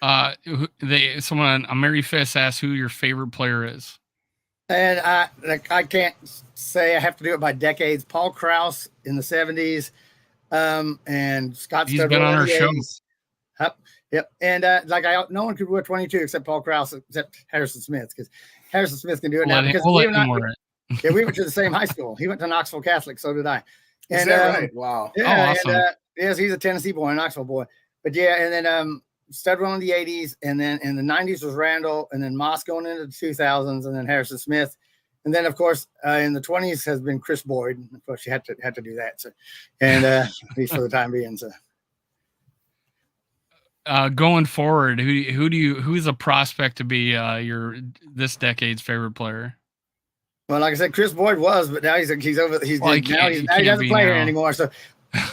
Mary Fiss asked who your favorite player is. And I can't say. I have to do it by decades. Paul Krause in the 70s. And Scott He's been on our show. Yep. And no one could wear 22 except Paul Krause, except Harrison Smith, because Harrison Smith can do it now. Because we went to the same high school. He went to Knoxville Catholic, so did I. And, is that right? Wow. Yeah, awesome. And, yes, he's a Tennessee boy, a Knoxville boy. But yeah, and then Studwell in the 80s, and then in the 90s was Randall, and then Moss going into the 2000s, and then Harrison Smith. And then, of course, in the 20s has been Chris Boyd. Of course, you had to do that. So, and at least for the time being. So, going forward, who's a prospect to be this decade's favorite player? Well, like I said, Chris Boyd was, but now he doesn't play here anymore. So,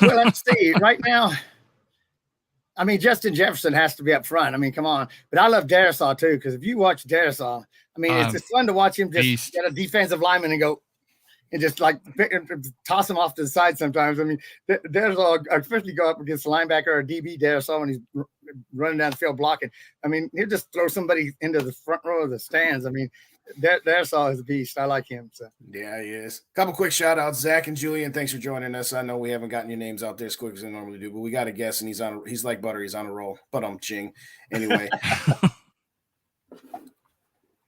well, let's see. Right now, I mean, Justin Jefferson has to be up front. I mean, come on. But I love Darisaw too, because if you watch Darisaw, I mean, it's fun to watch him just get a defensive lineman and go and just like toss him off to the side sometimes. I mean, Darisaw, especially go up against a linebacker or a DB Darisaw when he's running down the field blocking. I mean, he'll just throw somebody into the front row of the stands. I mean, Darisaw is a beast. I like him. So yeah, he is. Couple quick shout outs. Zach and Julian, thanks for joining us. I know we haven't gotten your names out there as quick as I normally do, but we got a guest and he's like butter. He's on a roll. But ching. Anyway.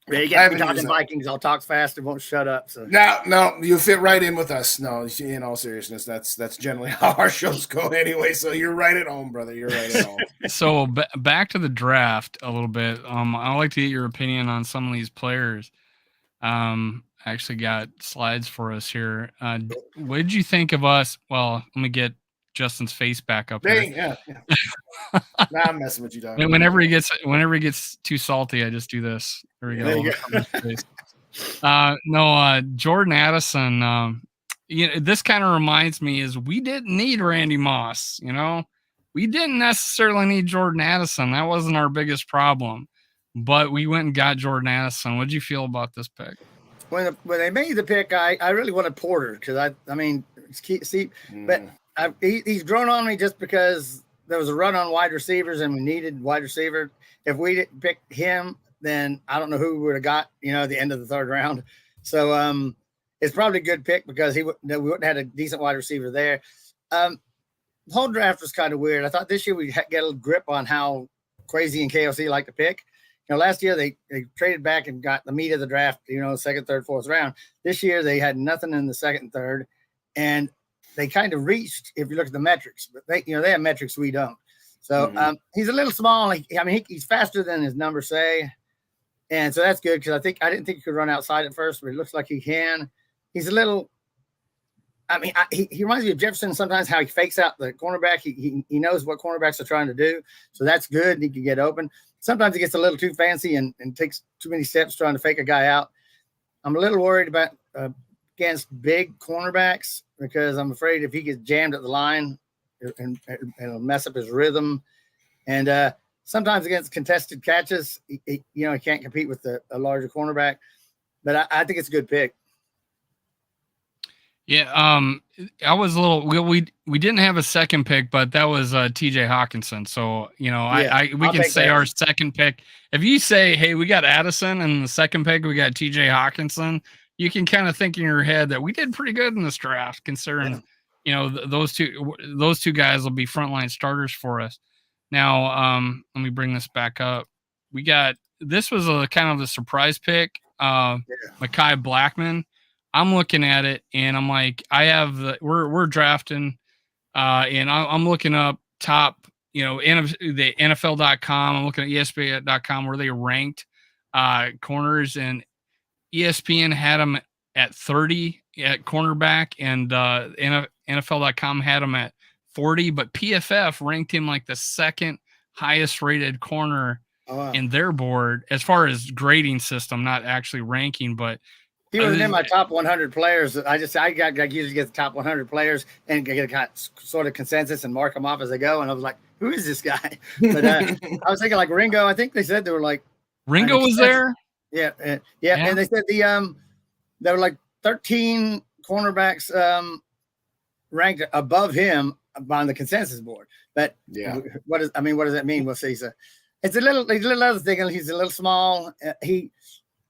Yeah, you get me talking Vikings. I'll talk fast and won't shut up. So no, you fit right in with us. No, in all seriousness, that's generally how our shows go anyway. So you're right at home, brother. You're right at home. So back to the draft a little bit. I'd like to get your opinion on some of these players. I actually got slides for us here. What did you think of us? Well, let me get Justin's face back up here. Yeah. Nah, I'm messing with you, dog. Whenever he gets too salty, I just do this. There we go. Jordan Addison. This kind of reminds me is we didn't need Randy Moss. We didn't necessarily need Jordan Addison. That wasn't our biggest problem, but we went and got Jordan Addison. What did you feel about this pick? When they made the pick, I really wanted Porter because he's grown on me just because there was a run on wide receivers and we needed wide receiver. If we didn't pick him, then I don't know who we would have got, at the end of the third round. So it's probably a good pick because we wouldn't have had a decent wide receiver there. The whole draft was kind of weird. I thought this year we'd get a grip on how crazy and KOC like to pick. Last year they traded back and got the meat of the draft, second, third, fourth round. This year they had nothing in the second and third. And they kind of reached, if you look at the metrics, but they have metrics we don't. So he's a little small. He's faster than his numbers say. And so that's good because I didn't think he could run outside at first, but it looks like he can. He's a little, I mean, he reminds me of Jefferson sometimes, how he fakes out the cornerback. He knows what cornerbacks are trying to do. So that's good. And he can get open. Sometimes he gets a little too fancy and takes too many steps trying to fake a guy out. I'm a little worried about against big cornerbacks because I'm afraid if he gets jammed at the line, it'll mess up his rhythm. And sometimes against contested catches, he can't compete with a larger cornerback. But I think it's a good pick. Yeah, I was a little. We didn't have a second pick, but that was T.J. Hawkinson. So we can say our second pick. If you say, "Hey, we got Addison," and the second pick we got T.J. Hawkinson, you can kind of think in your head that we did pretty good in this draft, considering those two guys will be frontline starters for us. Now, let me bring this back up. This was a kind of a surprise pick. Mekhi Blackman. I'm looking at it and I'm like, we're drafting, and I'm looking up top, the NFL.com. I'm looking at ESPN.com where they ranked corners, and ESPN had them at 30 at cornerback, and NFL.com had them at 40, but PFF ranked him like the second highest rated corner in their board as far as grading system, not actually ranking, but he was in my top 100 players. I usually get the top 100 players and get a kind of sort of consensus and mark them off as I go. And I was like, who is this guy? But I was thinking like Ringo. I think they said they were like Ringo was there. Yeah. And they said there were like 13 cornerbacks ranked above him on the consensus board. But what does that mean? We'll see. So it's a little other thing. He's a little small.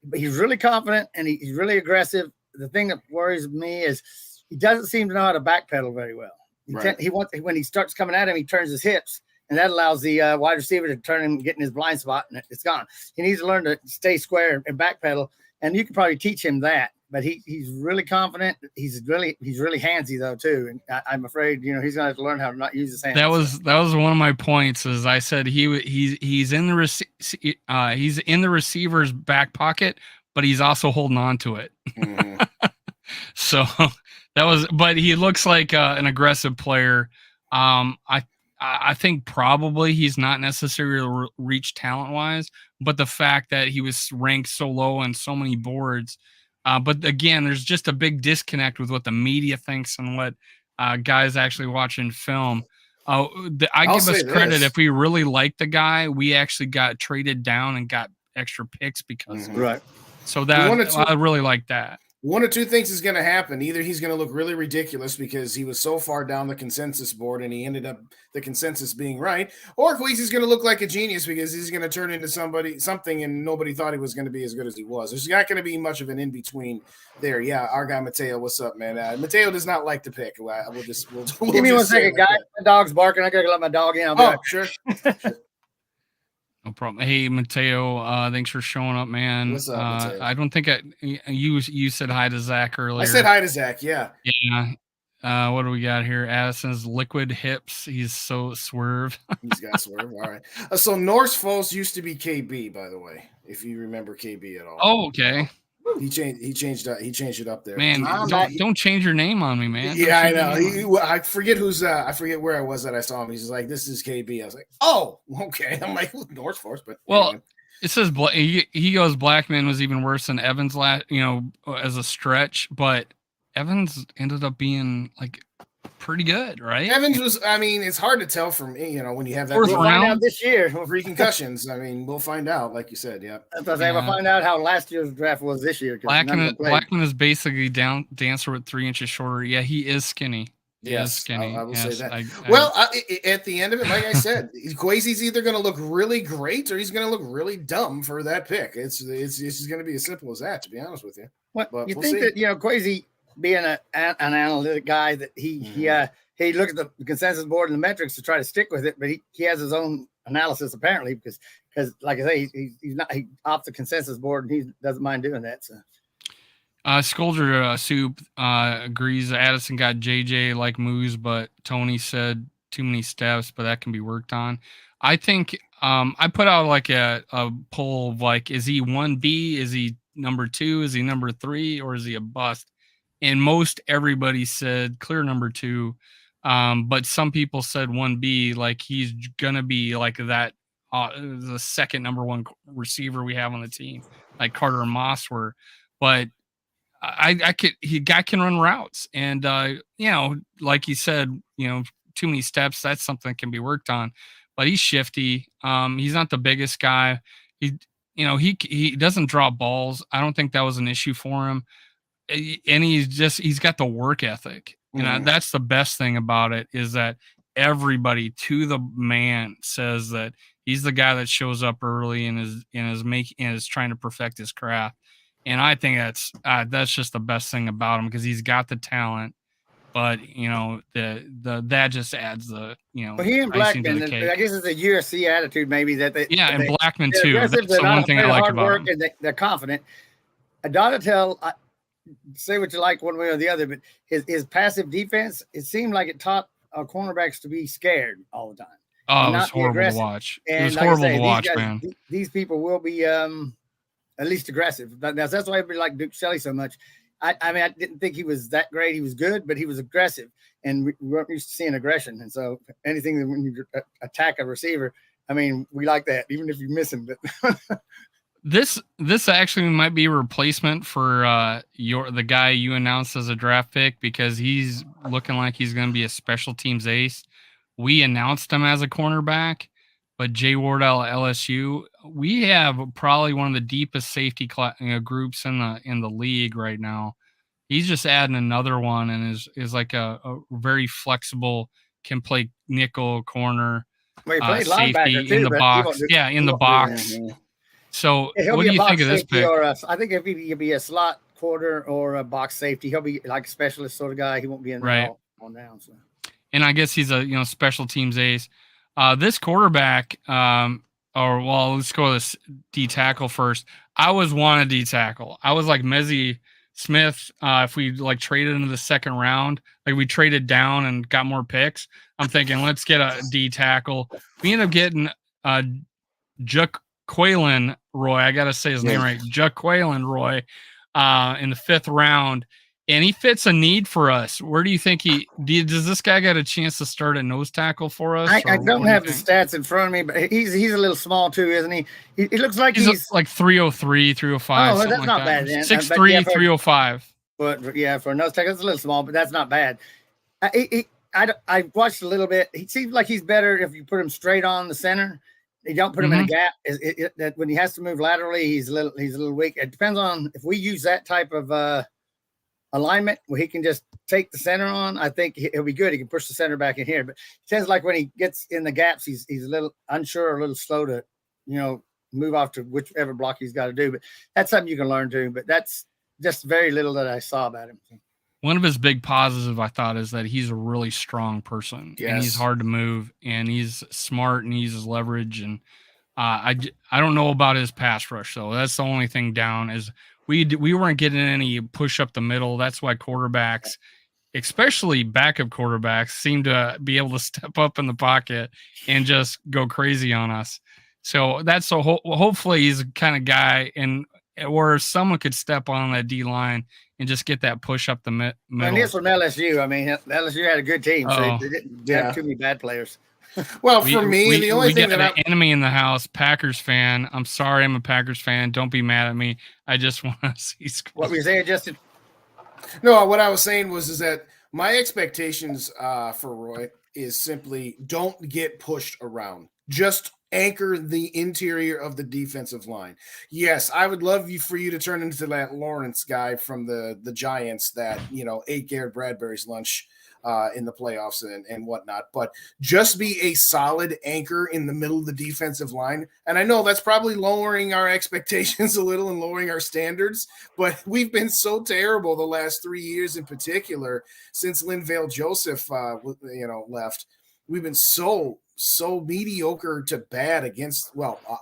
But he's really confident and he's really aggressive. The thing that worries me is he doesn't seem to know how to backpedal very well. When he starts coming at him, he turns his hips, and that allows the wide receiver to turn him, get in his blind spot, and it's gone. He needs to learn to stay square and backpedal, and you can probably teach him that. But he's really confident. He's really handsy though too, and I'm afraid he's going to have to learn how to not use his hands. That was one of my points. As I said, he's in the receiver's back pocket, but he's also holding on to it. Mm-hmm. So but he looks like an aggressive player. I think probably he's not necessarily reach talent wise, but the fact that he was ranked so low on so many boards. But again, there's just a big disconnect with what the media thinks and what guys actually watching film. I give us credit. If we really like the guy, we actually got traded down and got extra picks because of it. So I really like that. One or two things is going to happen. Either he's going to look really ridiculous because he was so far down the consensus board and he ended up the consensus being right, or Queasy's going to look like a genius because he's going to turn into something and nobody thought he was going to be as good as he was. There's not going to be much of an in-between there. Yeah, our guy Mateo, what's up, man? Mateo does not like to pick. We'll give me 1 second, guys. My dog's barking. I got to let my dog in. Sure. No problem. Hey, Mateo, thanks for showing up, man. What's up, Mateo? I don't think you said hi to Zach earlier. I said hi to Zach, yeah. Yeah. What do we got here? Addison's liquid hips. He's so swerve. He's got swerve. All right. So Norse Foles used to be KB, by the way, if you remember KB at all. Oh, okay. He changed it up there. Man, don't change your name on me, man. Yeah, I know. I forget where I was that I saw him. He's like, "This is KB." I was like, "Oh, okay." I'm like, North Force, but anyway. It says he goes Blackman was even worse than Evans as a stretch, but Evans ended up being like pretty good, right? Evans was. I mean, it's hard to tell from when you have that. We'll find out this year. 3 concussions. I mean, we'll find out, like you said. Yeah. That's what I say. We'll find out how last year's draft was this year. Blackman is basically dancer with 3 inches shorter. Yeah, he is skinny. Yes, skinny. I will say that. At the end of it, like I said, Quasy's either going to look really great or he's going to look really dumb for that pick. It's just going to be as simple as that, to be honest with you. But you think that Quasy being an analytic guy that he looked at the consensus board and the metrics to try to stick with it, but he has his own analysis apparently because like I say, he's off the consensus board and he doesn't mind doing that. So. Scolder Soup agrees Addison got JJ like Moose, but Tony said too many steps, but that can be worked on. I think I put out like a poll of like, is he 1B? Is he number 2? Is he number 3? Or is he a bust? and most everybody said clear number 2. But some people said 1B, like he's gonna be like that, the second number 1 receiver we have on the team, like Carter and Moss were. But guy can run routes, and like you said, too many steps. That's something that can be worked on. But he's shifty. He's not the biggest guy. He doesn't drop balls. I don't think that was an issue for him. And he's got the work ethic. That's the best thing about it, is that everybody to the man says that he's the guy that shows up early and is trying to perfect his craft. And I think that's just the best thing about him, because he's got the talent, but that just adds the Well, he and Blackman, I guess it's a USC attitude maybe that they and Blackman too. That's the one thing I like about him. And they're confident. Donatell, say what you like one way or the other, but his passive defense, it seemed like it taught our cornerbacks to be scared all the time. Oh, it was horrible to watch. It was horrible to watch, man. These people will be at least aggressive. That's why everybody liked Duke Shelley so much. I mean, I didn't think he was that great. He was good, but he was aggressive, and we weren't used to seeing aggression. And so anything that when you attack a receiver, I mean, we like that, even if you miss him. But This actually might be a replacement for the guy you announced as a draft pick, because he's looking like he's going to be a special teams ace. We announced him as a cornerback, but Jay Wardell at LSU, we have probably one of the deepest safety groups in the league right now. He's just adding another one, and is like a very flexible, can play nickel, corner, safety in the box. Yeah, in the box. So what do you think of this pick? I think if he could be a slot quarter or a box safety, he'll be like a specialist sort of guy. He won't be in there on down. So. And I guess he's a special teams ace. This quarterback, let's go with D tackle first. I was wanting D tackle. I was like Mezzie Smith. If we like traded into the second round, like we traded down and got more picks, I'm thinking let's get a D tackle. We ended up getting Jaquelin Roy. I gotta say his name right. Jaquelin Roy in the 5th round. And he fits a need for us. Where do you think does this guy get a chance to start at nose tackle for us? I don't have the stats in front of me, but he's a little small too, isn't he? He looks like he's like 303, 305. Oh, that's not bad. 6'3", 305. But yeah, for a nose tackle, it's a little small, but that's not bad. I watched a little bit. He seems like he's better if you put him straight on the center. You don't put him in a gap. That when he has to move laterally, he's a little weak. It depends on if we use that type of alignment where he can just take the center on. I think he'll be good. He can push the center back in here, but it tends like when he gets in the gaps, he's a little unsure, a little slow to, move off to whichever block he's got to do. But that's something you can learn too. But that's just very little that I saw about him. One of his big positives, I thought, is that he's a really strong person. Yes. And he's hard to move, and he's smart, and he uses leverage. And I don't know about his pass rush, though. That's the only thing down is we weren't getting any push up the middle. That's why quarterbacks, especially backup quarterbacks, seem to be able to step up in the pocket and just go crazy on us. So that's hopefully he's the kind of guy where someone could step on that D line and just get that push up the middle. And he's from LSU. I mean, LSU had a good team, so they didn't have too many bad players. Well, for me, the only thing that an enemy in the house, Packers fan. I'm sorry, I'm a Packers fan. Don't be mad at me. I just want to see score. What were you saying, Justin? No, what I was saying is that my expectations for Roy is simply don't get pushed around. Just anchor the interior of the defensive line. Yes, I would love for you to turn into that Lawrence guy from the Giants that ate Garrett Bradbury's lunch in the playoffs and whatnot, but just be a solid anchor in the middle of the defensive line. And I know that's probably lowering our expectations a little and lowering our standards, but we've been so terrible the last 3 years in particular since Linval Joseph left. We've been so mediocre to bad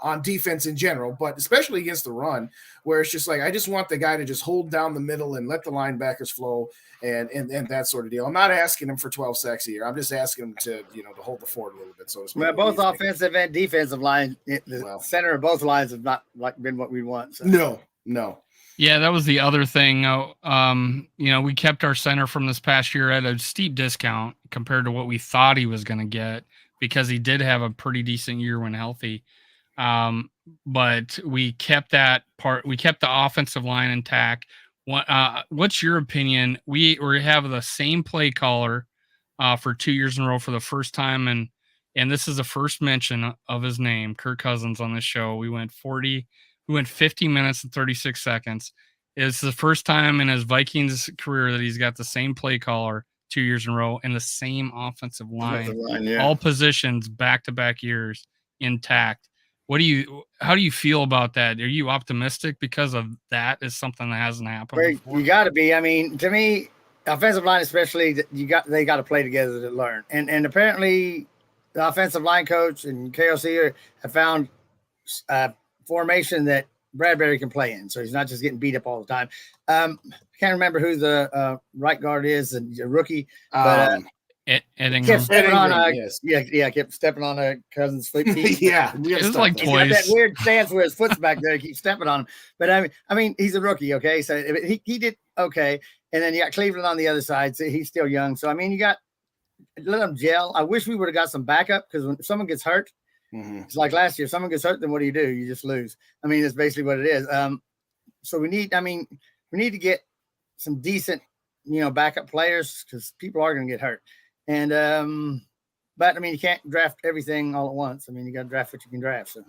on defense in general, but especially against the run, where it's just like, I just want the guy to just hold down the middle and let the linebackers flow and that sort of deal. I'm not asking him for 12 sacks a year. I'm just asking him to hold the fort a little bit. So well, both offensive and defensive line, the center of both lines have not been what we want. So. No. Yeah, that was the other thing. We kept our center from this past year at a steep discount compared to what we thought he was going to get because he did have a pretty decent year when healthy. Um, but we kept that part. We kept the offensive line intact. What's your opinion? We have the same play caller for 2 years in a row for the first time, and this is the first mention of his name, Kirk Cousins, on this show. We went 50 minutes and 36 seconds. It's the first time in his Vikings career that he's got the same play caller 2 years in a row and the same offensive line, all positions back-to-back years intact. How do you feel about that? Are you optimistic because of that is something that hasn't happened before? You got to be. I mean, to me, offensive line especially, they got to play together to learn. And apparently, the offensive line coach and KOC have found formation that Bradbury can play in, so he's not just getting beat up all the time. I can't remember who the right guard is, a rookie, but kept stepping on kept stepping on a Cousins' feet. It's like he's got that weird stance where his foot's back there. He keeps stepping on him, but I mean, he's a rookie, okay? So he did okay, and then you got Cleveland on the other side. So he's still young. So I mean, you got let him gel. I wish we would have got some backup because when someone gets hurt. Mm-hmm. It's like last year. If someone gets hurt, then what do? You just lose. I mean, that's basically what it is. So we need to get some decent, backup players because people are going to get hurt. And but I mean, you can't draft everything all at once. I mean, you got to draft what you can draft. So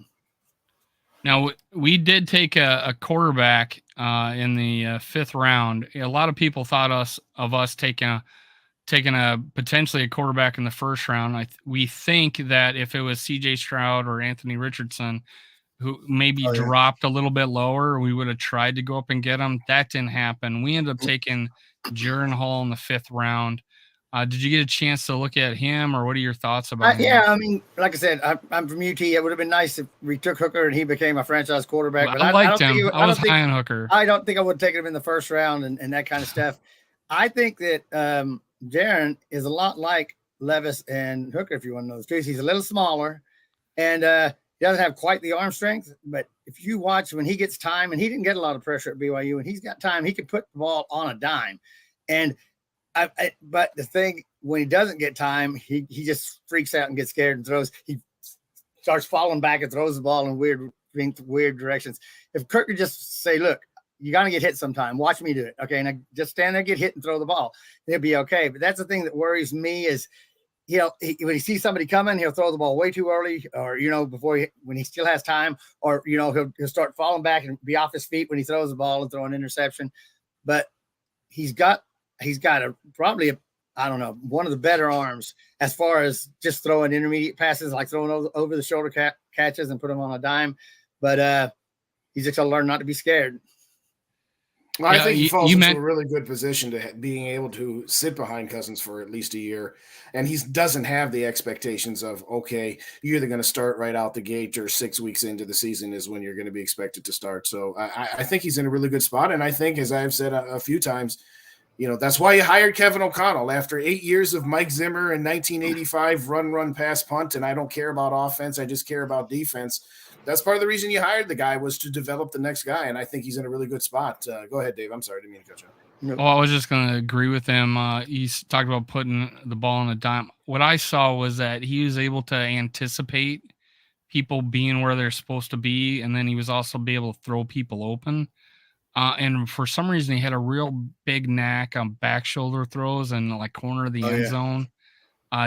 now we did take a quarterback in the fifth round. A lot of people thought of us taking potentially a quarterback in the first round. We think that if it was CJ Stroud or Anthony Richardson, who maybe dropped a little bit lower, we would have tried to go up and get him. That didn't happen. We ended up taking Jaron Hall in the fifth round. Did you get a chance to look at him, or what are your thoughts about him? Yeah, I mean, like I said, I'm from UT. It would have been nice if we took Hooker and he became a franchise quarterback. Well, but I liked him. I was high on Hooker. I don't think I would have taken him in the first round and that kind of stuff. I think that Jaron is a lot like Levis and Hooker, if you want to know the truth. He's a little smaller and he doesn't have quite the arm strength. But if you watch when he gets time, and he didn't get a lot of pressure at BYU, and he's got time, he can put the ball on a dime. And but the thing, when he doesn't get time, he just freaks out and gets scared and throws. He starts falling back and throws the ball in weird directions. If Kirk could just say, look, you're going to get hit sometime. Watch me do it. Okay. Now just stand there, get hit and throw the ball. He'll be okay. But that's the thing that worries me is, when he sees somebody coming, he'll throw the ball way too early or, when he still has time or, he'll start falling back and be off his feet when he throws the ball and throw an interception. But he's got probably one of the better arms as far as just throwing intermediate passes, like throwing over the shoulder catches and put them on a dime. But he's just got to learn not to be scared. Well, I think he falls into a really good position to being able to sit behind Cousins for at least a year. And he doesn't have the expectations of, okay, you're either going to start right out the gate or 6 weeks into the season is when you're going to be expected to start. So I think he's in a really good spot. And I think, as I've said a few times, that's why you hired Kevin O'Connell after 8 years of Mike Zimmer in 1985, run, pass, punt. And I don't care about offense. I just care about defense. That's part of the reason you hired the guy, was to develop the next guy. And I think he's in a really good spot. Go ahead, Dave. I'm sorry. I didn't mean to cut you off. Well, I was just going to agree with him. He's talked about putting the ball on a dime. What I saw was that he was able to anticipate people being where they're supposed to be. And then he was also be able to throw people open. And for some reason, he had a real big knack on back shoulder throws and like corner of the end zone.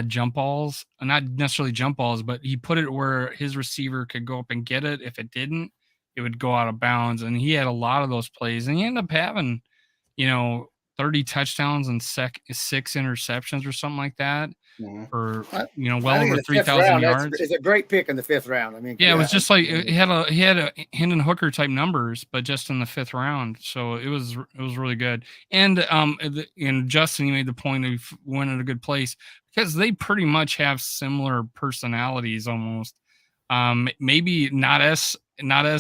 Jump balls, not necessarily jump balls, but he put it where his receiver could go up and get it. If it didn't, it would go out of bounds. And he had a lot of those plays, and he ended up having, 30 touchdowns and 6 interceptions or something like that. For well over 3,000 yards. It's a great pick in the fifth round. I mean, it was just like he had a Hendon Hooker type numbers, but just in the fifth round. So it was really good. And Justin, you made the point of went in a good place because they pretty much have similar personalities almost. Maybe not as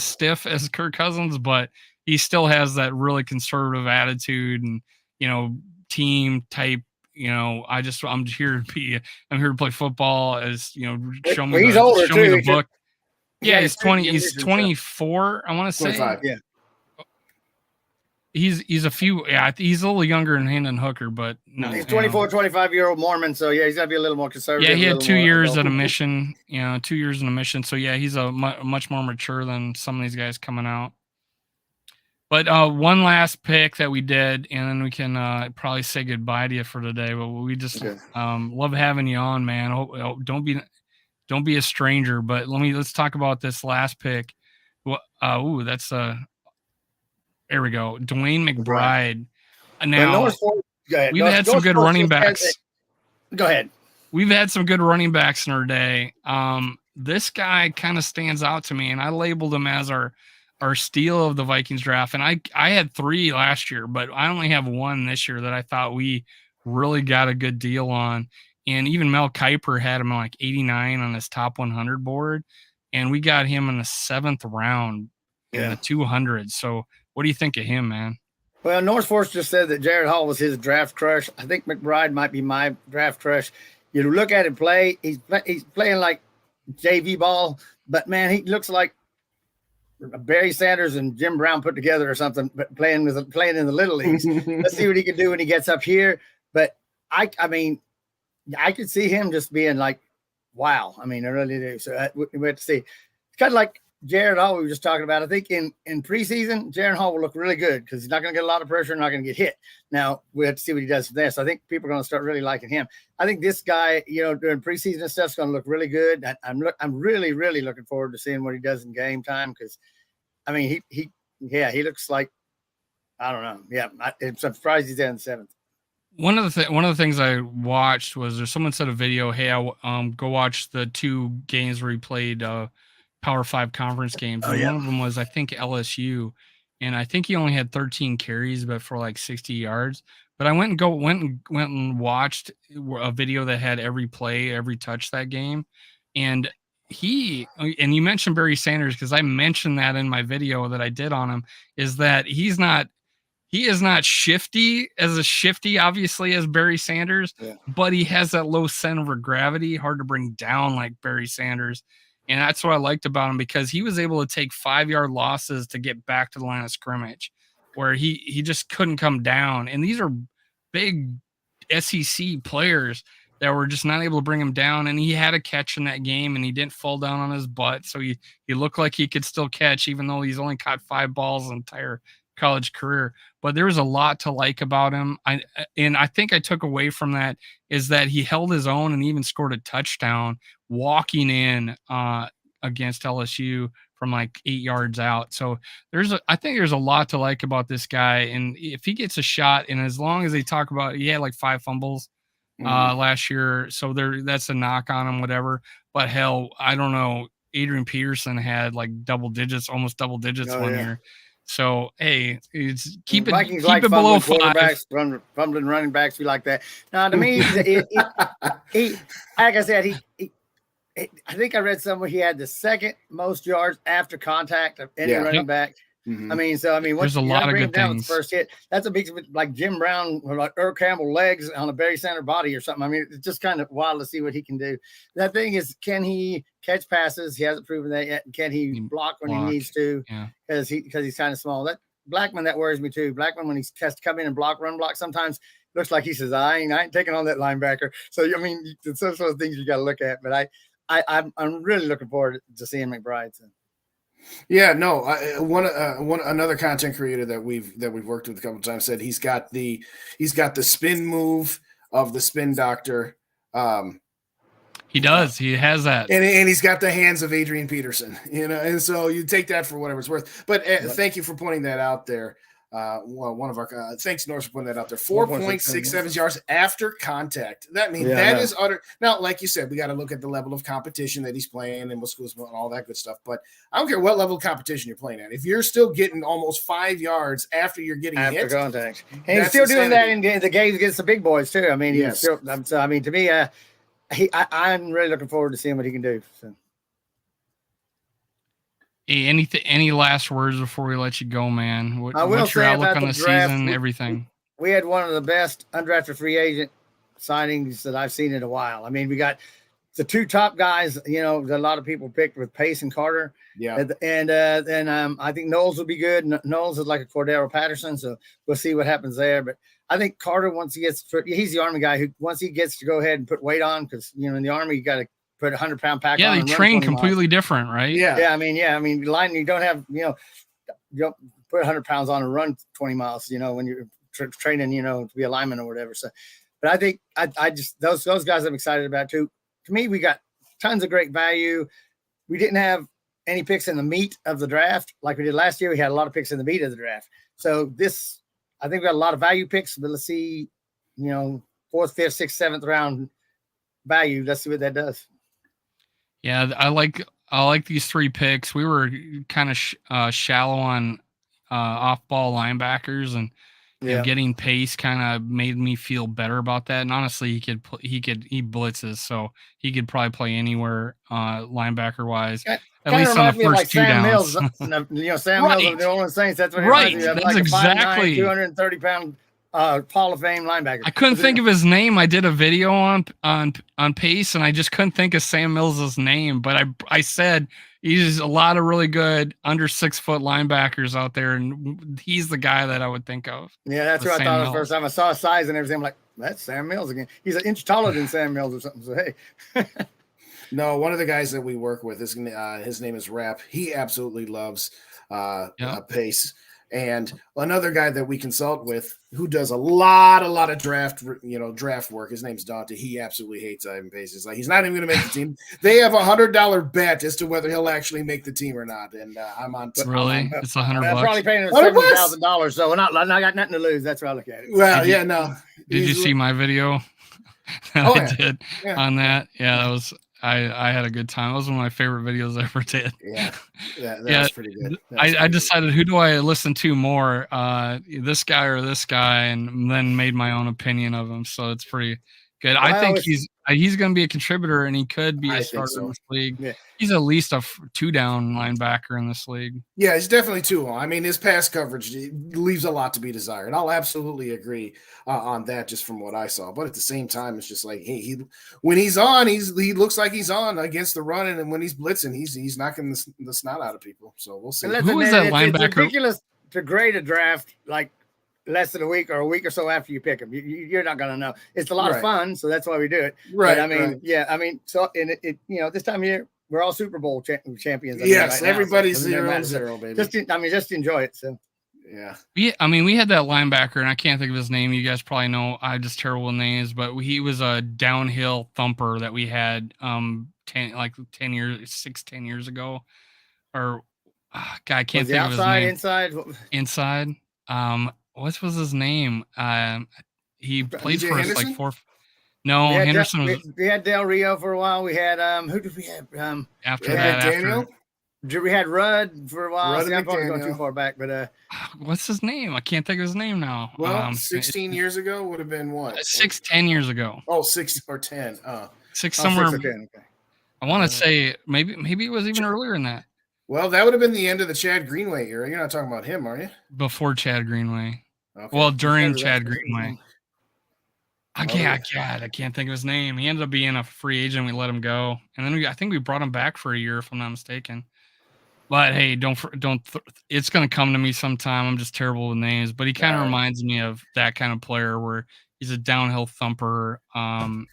stiff as Kirk Cousins, but he still has that really conservative attitude and team type. I'm here to play football, as show me the book. Yeah, he's 20. He's 24. I want to say. 25. Yeah. He's a few. Yeah, he's a little younger than Hendon Hooker, but no, he's 24, 25-year-old Mormon. So yeah, he's got to be a little more conservative. Yeah, he had 2 years at a adult. mission. 2 years in a mission. So yeah, he's a much more mature than some of these guys coming out. But one last pick that we did, and then we can probably say goodbye to you for today. But we just love having you on, man. Don't be a stranger. But let's talk about this last pick. That's there we go, Dwayne McBride. Now we've had some good running backs. Go ahead. We've had some good running backs in our day. This guy kind of stands out to me, and I labeled him as our steal of the Vikings draft. And I had 3 last year, but I only have 1 this year that I thought we really got a good deal on. And even Mel Kiper had him like 89 on his top 100 board, and we got him in the 7th round in the 200s. So what do you think of him, man? Well, North Force just said that Jared Hall was his draft crush. I think McBride might be my draft crush. You look at him play, he's playing like JV ball, but man, he looks like Barry Sanders and Jim Brown put together or something, but playing in the little leagues. Let's see what he can do when he gets up here. But I mean, I could see him just being like, wow. I mean, I really do. So we have to see. It's kind of like Jared Hall we were just talking about. I think in preseason, Jared Hall will look really good because he's not going to get a lot of pressure and not going to get hit. Now, we have to see what he does from there. So I think people are going to start really liking him. I think this guy, during preseason and stuff is going to look really good. I'm really, really looking forward to seeing what he does in game time because, I mean, he looks like, I don't know. Yeah, I'm surprised he's in the 7th. One of the things I watched was someone said a video, hey, go watch the 2 games where he played Power 5 conference games. One of them was, I think, LSU, and I think he only had 13 carries, but for like 60 yards. But I went and watched a video that had every play, every touch that game, and you mentioned Barry Sanders because I mentioned that in my video that I did on him, is that he is not shifty, obviously, as Barry Sanders, but he has that low center of gravity, hard to bring down like Barry Sanders. And that's what I liked about him because he was able to take 5-yard losses to get back to the line of scrimmage where he just couldn't come down. And these are big SEC players that were just not able to bring him down. And he had a catch in that game and he didn't fall down on his butt. So he looked like he could still catch, even though he's only caught 5 balls in entire college career. But there was a lot to like about him. I think I took away from that is that he held his own and even scored a touchdown walking in against LSU from like 8 yards out. So I think there's a lot to like about this guy. And if he gets a shot, and as long as they talk about, he had like 5 fumbles last year. So that's a knock on him, whatever. But hell, I don't know. Adrian Peterson had like almost double digits one year. So hey, keep it below 5. Fumbling running backs, we like that. Now to me, he like I said, I think I read somewhere he had the 2nd most yards after contact of any running back. Mm-hmm. I mean, there's a lot of good things. First hit, that's a big, like Jim Brown or like Earl Campbell legs on a Barry Sanders body or something. I mean, it's just kind of wild to see what he can do. That thing is, can he catch passes? He hasn't proven that yet. Can he block when he needs to? Because he's kind of small. That Blackman, that worries me too. Blackman, when he has to come in and run block, sometimes looks like he says, I ain't taking on that linebacker. So I mean, it's those sort of things you got to look at. But I'm really looking forward to seeing McBride. So. Yeah, no. Another content creator that we've worked with a couple of times said he's got the spin move of the spin doctor. He does. He has that, and he's got the hands of Adrian Peterson. And so you take that for whatever it's worth. But thank you for pointing that out there. One of our thanks, Norris, for putting that out there. 4.67 yards after contact. That means is utter. Now, like you said, we got to look at the level of competition that he's playing and what schools and all that good stuff. But I don't care what level of competition you're playing at. If you're still getting almost 5 yards after you're getting hit, contact, and he's still doing that in the games against the big boys too. I mean, he's still. So I mean, to me, I'm really looking forward to seeing what he can do. So. Hey, any last words before we let you go, man? What's your outlook on the season? Everything. We had one of the best undrafted free agent signings that I've seen in a while. I mean, we got the two top guys, that a lot of people picked with Pace and Carter. Yeah. And then I think Knowles will be good. Knowles is like a Cordero Patterson, so we'll see what happens there. But I think Carter, once he gets, he's the Army guy who, once he gets to go ahead and put weight on, because in the Army you got to put 100-pound pack on. Yeah, they train completely different, right? Yeah. I mean, line, you don't have, you don't put 100 pounds on and run 20 miles, when you're training, to be a lineman or whatever. So, but I think I just those guys I'm excited about too. To me, we got tons of great value. We didn't have any picks in the meat of the draft like we did last year. We had a lot of picks in the meat of the draft. So this, I think we got a lot of value picks, but let's see, 4th, 5th, 6th, 7th round value. Let's see what that does. Yeah, I like these 3 picks. We were kind of shallow on off-ball linebackers, and getting Pace kind of made me feel better about that. And honestly, he blitzes, so he could probably play anywhere linebacker wise. At least on the first 2 Sam downs. Mills, Sam Mills of the New Orleans Saints. That's what right. That's like exactly 230-pound Hall of Fame linebacker. I couldn't think of his name. I did a video on Pace, and I just couldn't think of Sam Mills' name. But I said he's a lot of really good under 6 foot linebackers out there, and he's the guy that I would think of. Yeah, that's what I thought the first time I saw his size and everything. I'm like, that's Sam Mills again. He's an inch taller than Sam Mills or something. So hey. No, one of the guys that we work with is his name is Rap. He absolutely loves Pace. And another guy that we consult with who does a lot of draft work. His name's Dante. He absolutely hates Ivan Pace. He's like, he's not even going to make the team. They have $100 bet as to whether he'll actually make the team or not. And I'm on. Really? It's $100. I'm probably paying him $70,000. So I got nothing to lose. That's what I look at it. Well, no. Did you see my video? I did on that. Yeah, that was. I had a good time. It was one of my favorite videos I ever did. Yeah, was pretty good. I decided who do I listen to more, this guy or this guy, and then made my own opinion of him. So it's pretty good. I think he's going to be a contributor, and he could be a starter in this league. Yeah. He's at least a 2-down linebacker in this league. Yeah, he's definitely 2. I mean, his pass coverage leaves a lot to be desired. I'll absolutely agree on that just from what I saw. But at the same time, it's just like, hey, when he's on, he looks like he's on against the run, and when he's blitzing, he's knocking the snot out of people. So we'll see. Who is that linebacker? It's ridiculous to grade a draft like less than a week or a week or so after you pick them. You're not going to know. It's a lot of fun, so that's why we do it. Right. But so and it this time of year we're all Super Bowl champions. Yes, right, everybody's 0-0, baby. Just enjoy it. So. Yeah. We had that linebacker, and I can't think of his name. You guys probably know. I'm just terrible with names, but he was a downhill thumper that we had 10 years ago, or God, I can't think of his name. Inside. What was his name? He played for us like 4. No, Henderson was. We had Del Rio for a while. We had who did we have? Daniel. We had Rudd for a while. I'm probably going too far back, but what's his name? I can't think of his name now. Well, 16 years ago would have been what? 10 years ago. Oh, 6 or 10. 6 somewhere. 6 or 10, okay. I want to say maybe it was even earlier than that. Well, that would have been the end of the Chad Greenway era. You're not talking about him, are you? Before Chad Greenway. Okay. Well, during Chad Greenway. I can't think of his name. He ended up being a free agent. We let him go, and then I think we brought him back for a year, if I'm not mistaken. But hey, don't. It's going to come to me sometime. I'm just terrible with names, but he kind of reminds me of that kind of player where he's a downhill thumper, and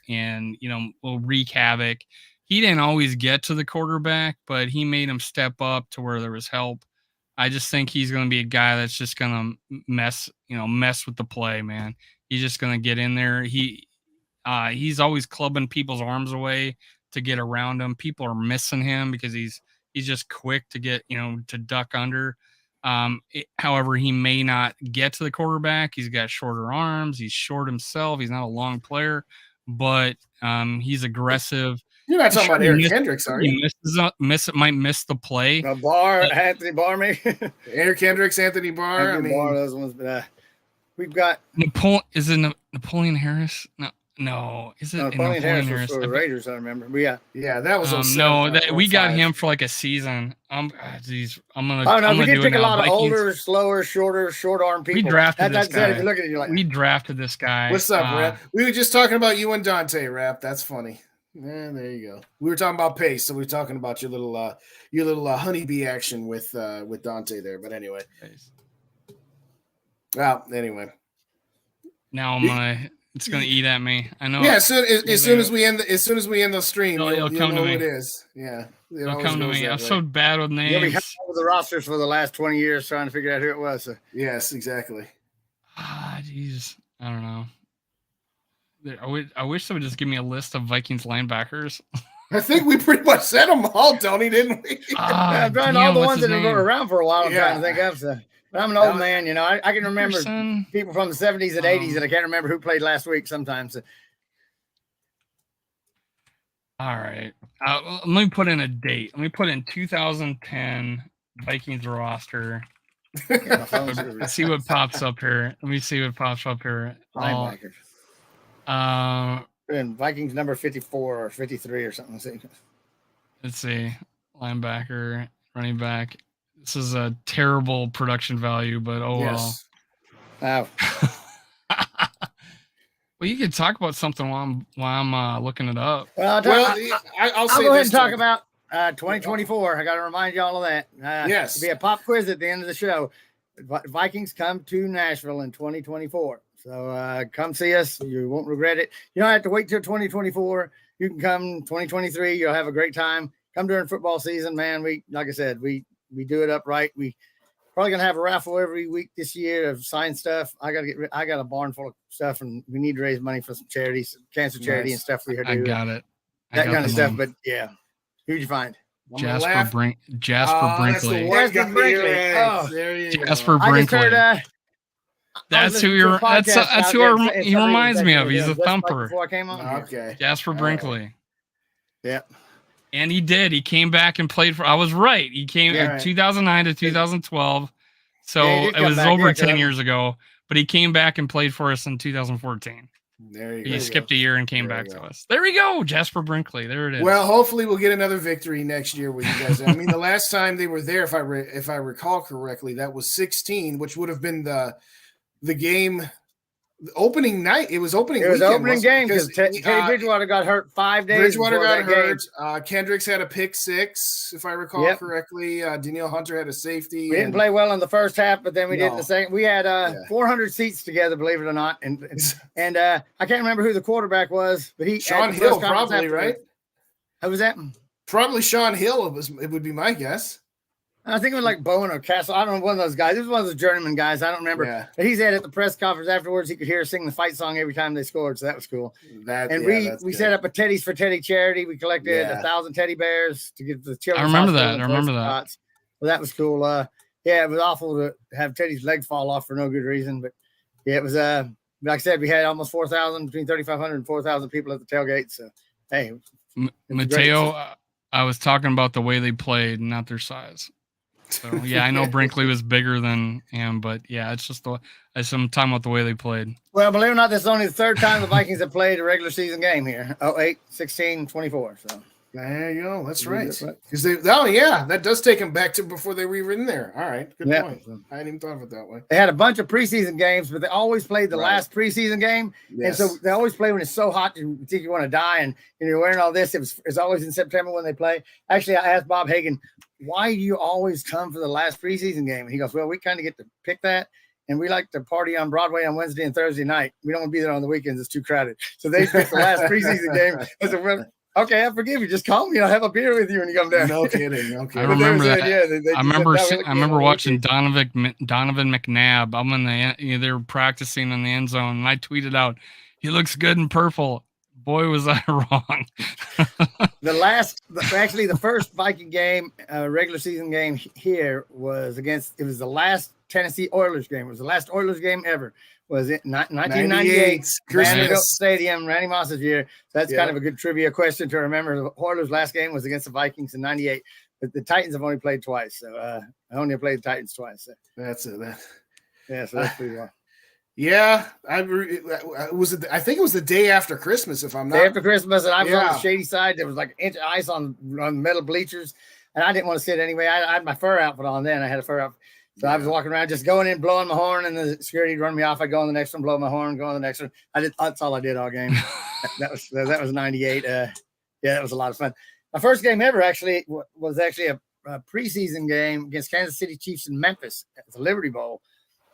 will wreak havoc. He didn't always get to the quarterback, but he made him step up to where there was help. I just think he's going to be a guy that's just going to mess with the play, man. He's just going to get in there. He's always clubbing people's arms away to get around him. People are missing him because he's just quick to get, to duck under. However, he may not get to the quarterback. He's got shorter arms. He's short himself. He's not a long player, but he's aggressive. You're not talking about Eric Kendricks, are you? Might miss the play. Anthony Barr, maybe. Eric Kendricks, Anthony Barr. Barr, those ones, but we've got Is it Napoleon Harris? No. Is it Napoleon Harris was for the Raiders? I remember. But yeah, that was we got him for like a season. I'm gonna. We did pick a lot of older, slower, short arm people. We drafted this guy. If you look at it, you're like, we drafted this guy. What's up, Rap? We were just talking about you and Dante, Rap. That's funny. Yeah, there you go. We were talking about pace, so we were talking about your little honeybee action with Dante there. But anyway, well, anyway. Now it's gonna eat at me. I know. Yeah, as soon as we end the stream, you'll come know to who me. it is. Yeah, it'll come to me. I'm so bad with names. You'll be with the rosters for the last 20 years trying to figure out who it was. So. Yes, exactly. Jeez, I don't know. I wish they would just give me a list of Vikings linebackers. I think we pretty much said them all, Tony, didn't we? I'm trying all the ones that have been around for a while. I'm trying to think of. So. But I'm an old man, you know. I can remember people from the 70s and 80s that I can't remember who played last week sometimes. All right. Let me put in a date. Let me put in 2010 Vikings roster. Let's see what pops up here. Let me see what pops up here. Linebackers. And Vikings number 54 or 53 or something. Let's see. Linebacker, running back. This is a terrible production value, but yes. Well. Well, you could talk about something while I'm looking it up. Well, I'll go ahead and talk about 2024. I got to remind you all of that. Yes. It'll be a pop quiz at the end of the show. Vikings come to Nashville in 2024. So come see us. You won't regret it. You don't have to wait till 2024. You can come 2023. You'll have a great time. Come during football season, man. Like I said, we do it upright. We probably gonna have a raffle every week this year of signed stuff. I got a barn full of stuff, and we need to raise money for some charities, cancer charity and stuff. I got it. That kind of stuff. But yeah, who'd you find? Jasper Brinkley. Jasper Brinkley. Oh, there you go. Jasper Brinkley. That's who he reminds me of. He's a thumper. Before I came on. Okay. Jasper Brinkley. Yeah. And he did. He came back and played for. I was right. He came in 2009 to 2012. So it was over 10 years ago. But he came back and played for us in 2014. There you go. He skipped a year and came back to us. There we go. Jasper Brinkley. There it is. Well, hopefully we'll get another victory next year with you guys. I mean, the last time they were there, if I recall correctly, that was 16, which would have been the game. Opening night. It was opening game because Teddy Bridgewater got hurt 5 days. Bridgewater got hurt. Kendricks had a pick six, if I recall correctly. Danielle Hunter had a safety. We didn't play well in the first half, but then we did in the second. We had 400 seats together, believe it or not, and I can't remember who the quarterback was, but Sean Hill probably, right? Who was that? Probably Sean Hill. It would be my guess. I think it was like Bowen or Castle. I don't know, one of those guys. It was one of those journeyman guys. I don't remember. Yeah. But he said at the press conference afterwards, he could hear us sing the fight song every time they scored. So that was cool. We set up a Teddy's for Teddy charity. We collected 1,000 teddy bears to give the children. I remember that. Well, that was cool. It was awful to have Teddy's leg fall off for no good reason. But yeah, it was, like I said, we had almost 4,000, between 3,500 and 4,000 people at the tailgate. So, hey. Mateo, I was talking about the way they played, not their size. So yeah, I know Brinkley was bigger than him, but yeah, it's just I'm talking about the way they played. Well, believe it or not, this is only the third time the Vikings have played a regular season game here. 08, 16, 24. So there you go. That's right. Because that does take them back to before they were in there. All right, good point. I hadn't even thought of it that way. They had a bunch of preseason games, but they always played the last preseason game, and so they always play when it's so hot you think you want to die, and you're wearing all this. It's always in September when they play. Actually, I asked Bob Hagan, why do you always come for the last preseason game? And he goes, well, we kind of get to pick that. And we like to party on Broadway on Wednesday and Thursday night. We don't want to be there on the weekends. It's too crowded. So they pick the last preseason game. I said, well, okay, I forgive you. Just call me. I'll have a beer with you when you come down. No kidding. Okay. I remember that. I remember watching Donovan McNabb. I'm in they were practicing in the end zone. And I tweeted out, he looks good in purple. Boy, was I wrong. The first Viking game, regular season game here was the last Tennessee Oilers game. It was the last Oilers game ever. Was it 1998? Vanderbilt Stadium, Randy Moss's year. So that's kind of a good trivia question to remember. The Oilers' last game was against the Vikings in 98. But the Titans have only played twice. So I only played the Titans twice. So. That's it. Yeah, so that's pretty well. Yeah, I think it was the day after Christmas, if I'm not. Day after Christmas, and I was on the shady side. There was like an inch of ice on metal bleachers, and I didn't want to sit anyway. I had my fur outfit on then. I had a fur outfit. So I was walking around just going in, blowing my horn, and the security would run me off. I'd go on the next one, blow my horn, go on the next one. That's all I did all game. that was 98. Yeah, that was a lot of fun. My first game ever actually was actually a preseason game against Kansas City Chiefs in Memphis at the Liberty Bowl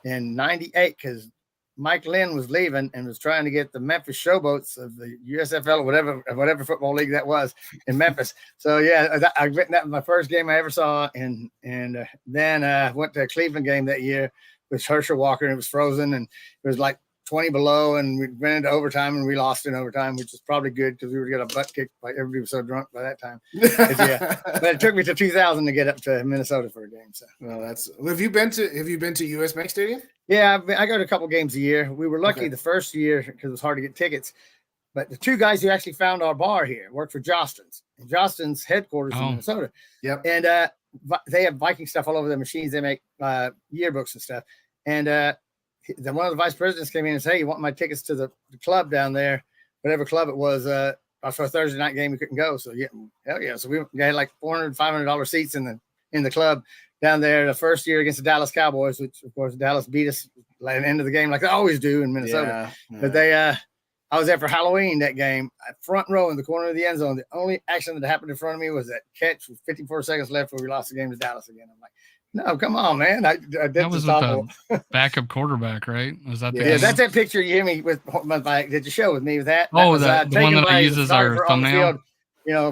in '98 because Mike Lynn was leaving and was trying to get the Memphis Showboats of the USFL or whatever football league that was in Memphis. So yeah, I written that was my first game I ever saw, and then went to a Cleveland game that year with Herschel Walker, and it was frozen, and it was like 20 below, and we went into overtime, and we lost in overtime, which is probably good because we would get a butt kicked. Like everybody was so drunk by that time. But it took me to 2000 to get up to Minnesota for a game. So, well, have you been to US Bank Stadium? Yeah, I go to a couple games a year. We were lucky the first year because it was hard to get tickets. But the two guys who actually found our bar here worked for Jostens. And Jostens headquarters in Minnesota. Yep. And they have Viking stuff all over their machines. They make yearbooks and stuff. And one of the vice presidents came in and said, "Hey, you want my tickets to the club down there?" Whatever club it was. For a Thursday night game, we couldn't go. So yeah, hell yeah. So we had like $400, $500 seats in the club down there the first year against the Dallas Cowboys, which of course Dallas beat us at the end of the game like they always do in Minnesota. Yeah. But I was there for Halloween that game, front row in the corner of the end zone. The only action that happened in front of me was that catch with 54 seconds left where we lost the game to Dallas again. I'm like, no, come on, man. I did that was with the backup quarterback, right? Was that yeah, that's that picture you hear me with did you show with me with that? Oh, the one that I use as our thumbnail. Field,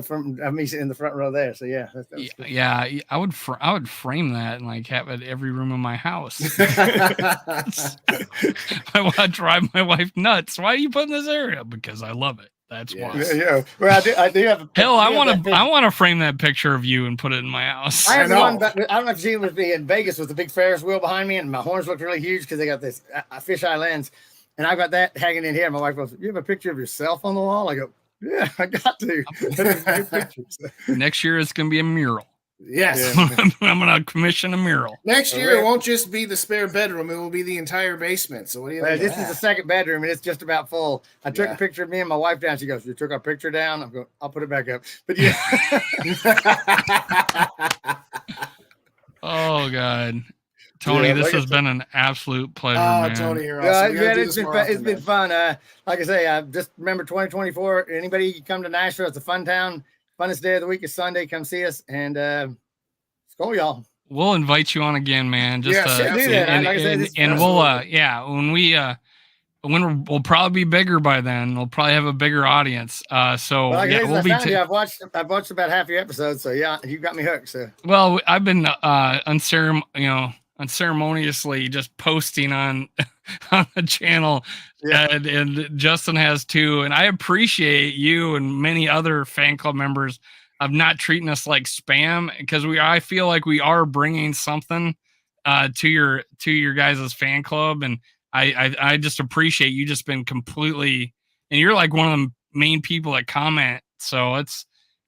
from me sitting in the front row there. So yeah, yeah, I would frame that and like have it every room in my house. I want to drive my wife nuts. Why are you putting this area? Because I love it. That's why. Yeah. Well, I do have. Hell, I want to frame that picture of you and put it in my house. I have one, but I don't know if you've seen it with me in Vegas with the big Ferris wheel behind me, and my horns look really huge because they got this fisheye lens, and I've got that hanging in here. My wife goes, "You have a picture of yourself on the wall?" I go, "Yeah, I got to." Next year it's gonna be a mural. Yes. Yeah. I'm gonna commission a mural. Next year it won't just be the spare bedroom, it will be the entire basement. So what do you think? This is the second bedroom and it's just about full. I took a picture of me and my wife down. She goes, "You took our picture down?" I'm going, "I'll put it back up." But yeah. Oh God. Tony, this has been an absolute pleasure, man. Tony, you're awesome. It's been fun. Like I say, I just remember 2024. Anybody come to Nashville, it's a fun town. Funnest day of the week is Sunday. Come see us and Skol, y'all. We'll invite you on again, man. Just do that. And we'll we'll probably be bigger by then. We'll probably have a bigger audience. We'll be. I've watched about half your episodes, so yeah, you got me hooked. So well, I've been unceremoniously just posting on the channel, and Justin has too, and I appreciate you and many other fan club members of not treating us like spam, because I feel like we are bringing something to your guys' fan club, and I just appreciate you just been completely, and you're like one of the main people that comment, so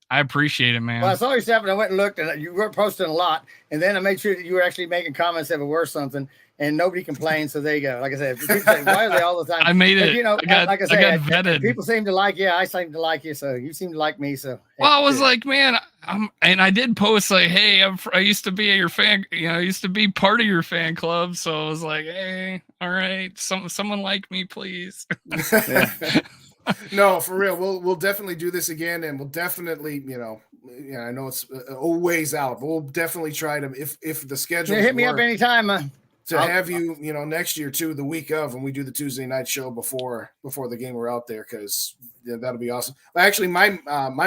I appreciate it, man. Well, I saw your stuff and I went and looked, and you were posting a lot. And then I made sure that you were actually making comments that were worth something, and nobody complained. So there you go. Like I said, people say, "Why are they all the time?" I made it. I got vetted. People seem to like you. I seem to like you. So you seem to like me. So well, I was like, man, and I did post like, "Hey, I used to be your fan. I used to be part of your fan club." So I was like, "Hey, all right, someone like me, please." No, for real. We'll definitely do this again, and we'll definitely, I know it's a ways out, but we'll definitely try to, if the schedule hit me up anytime. Have you, next year too, the week of when we do the Tuesday night show before the game, we're out there, because that'll be awesome. Actually, my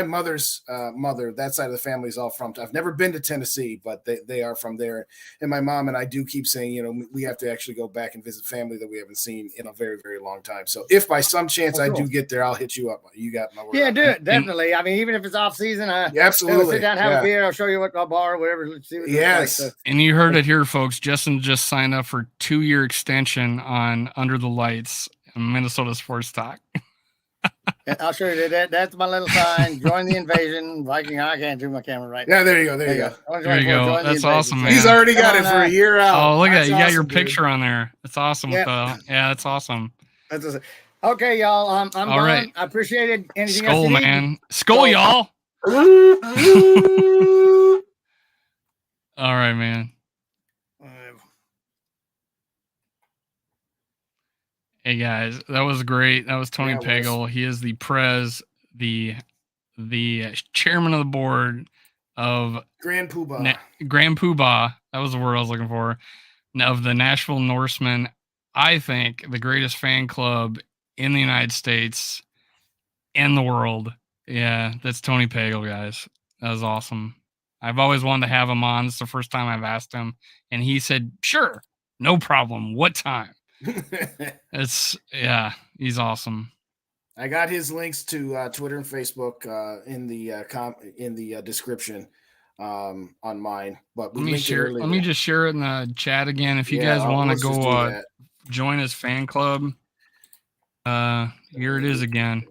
mother's mother, that side of the family is all from. I've never been to Tennessee, but they are from there. And my mom and I do keep saying, we have to actually go back and visit family that we haven't seen in a very, very long time. So if by some chance I do get there, I'll hit you up. You got my word. Yeah, do it definitely. I mean, even if it's off season, absolutely. Sit down, have a beer. I'll show you what bar, whatever. Let's see what yes. Like, so. And you heard it here, folks. Justin just signed up for 2-year extension on Under the Lights, Minnesota Sports Talk. I'll show you that. That's my little sign. Join the invasion. Viking. I can't do my camera right now. Yeah, there you go. There you go. There you go. That's awesome, man. He's already got it for a year out. Oh, look at that. You got awesome, your picture on there. That's awesome. Yep. That's awesome. Okay, y'all. I'm all gone. Right. I appreciate it. Anything Skol, else man. Skol, y'all. All right, man. Hey guys, that was great. That was Tony Pegel. He is the the chairman of the board of Grand Poobah. Grand Poobah. That was the word I was looking for. Of the Nashville Norsemen. I think the greatest fan club in the United States and the world. Yeah, that's Tony Pegel, guys. That was awesome. I've always wanted to have him on. It's the first time I've asked him, and he said, "Sure, no problem. What time?" He's awesome. I got his links to Twitter and Facebook in the description on mine. But let me share. Let me just share it in the chat again. If you guys want to go join his fan club, here it is again.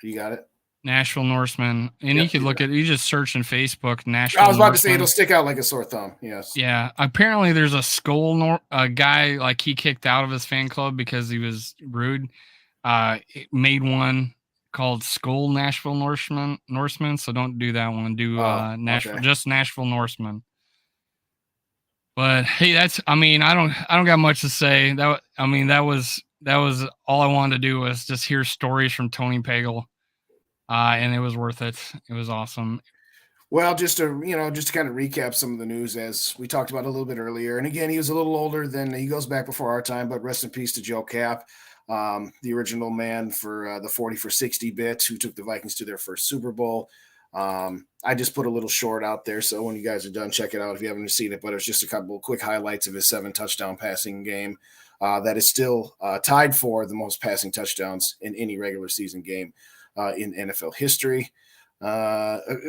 You got it. Nashville Norsemen, and you could look at. You just search in Facebook. Nashville. I was about Norsemen. To say it'll stick out like a sore thumb. Yes. Yeah. Apparently, there's a guy like he kicked out of his fan club because he was rude. Made one called Skull Nashville Norsemen. So don't do that one. Do Nashville, just Nashville Norsemen. But hey, I don't got much to say. That was all I wanted to do was just hear stories from Tony Pegel. And it was worth it. It was awesome. Well, just to kind of recap some of the news as we talked about a little bit earlier. And again, he was a little older than he goes back before our time, but rest in peace to Joe Cap, the original man for the 40 for 60 bit who took the Vikings to their first Super Bowl. I just put a little short out there. So when you guys are done, check it out if you haven't seen it, but it's just a couple of quick highlights of his 7 touchdown passing game. That is still tied for the most passing touchdowns in any regular season game in NFL history.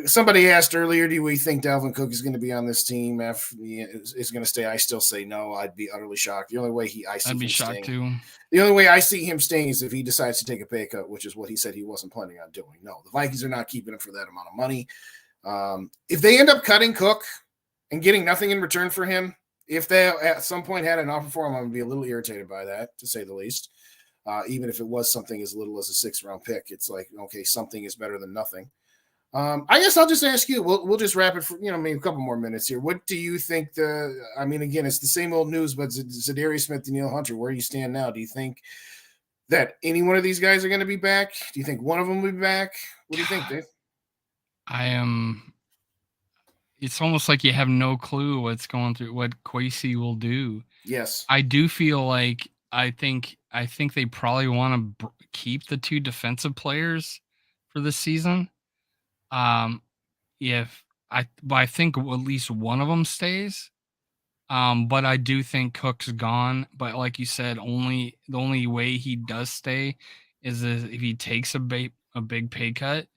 Somebody asked earlier, do we think Dalvin Cook is going to be on this team after is going to stay? I still say no. I'd be utterly shocked. The only way I'd be shocked too. The only way I see him staying is if he decides to take a pay cut, which is what he said he wasn't planning on doing. No, the Vikings are not keeping him for that amount of money. If they end up cutting Cook and getting nothing in return for him, if they at some point had an offer for him, I would be a little irritated by that, to say the least. Even if it was something as little as a 6th-round pick, it's like, okay, something is better than nothing. I guess I'll just ask you. We'll just wrap it for maybe a couple more minutes here. What do you think? Again, it's the same old news, but Zadarius Smith, Danielle Hunter, where do you stand now? Do you think that any one of these guys are going to be back? Do you think one of them will be back? What do you think, Dave? It's almost like you have no clue what's going through, what Kwesi will do. Yes, I do feel like I think they probably want to keep the 2 defensive players for this season. I think at least one of them stays. But I do think Cook's gone. But like you said, the only way he does stay is if he takes a big pay cut.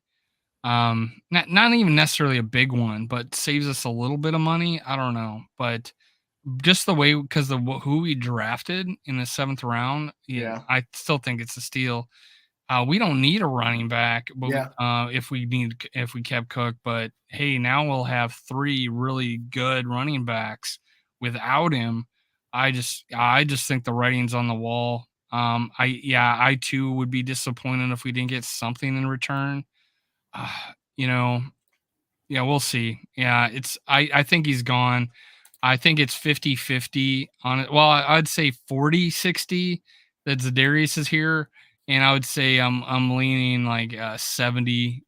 Not even necessarily a big one, but saves us a little bit of money. I don't know, but just the way, because of who we drafted in the 7th round, I still think it's a steal. We don't need a running back, but if we kept Cook, but hey, now we'll have 3 really good running backs without him. I just think the writing's on the wall. I too would be disappointed if we didn't get something in return. We'll see. Yeah, I think he's gone. I think it's 50-50 on it. Well, I'd say 40-60 that Zadarius is here. And I would say I'm leaning like 70%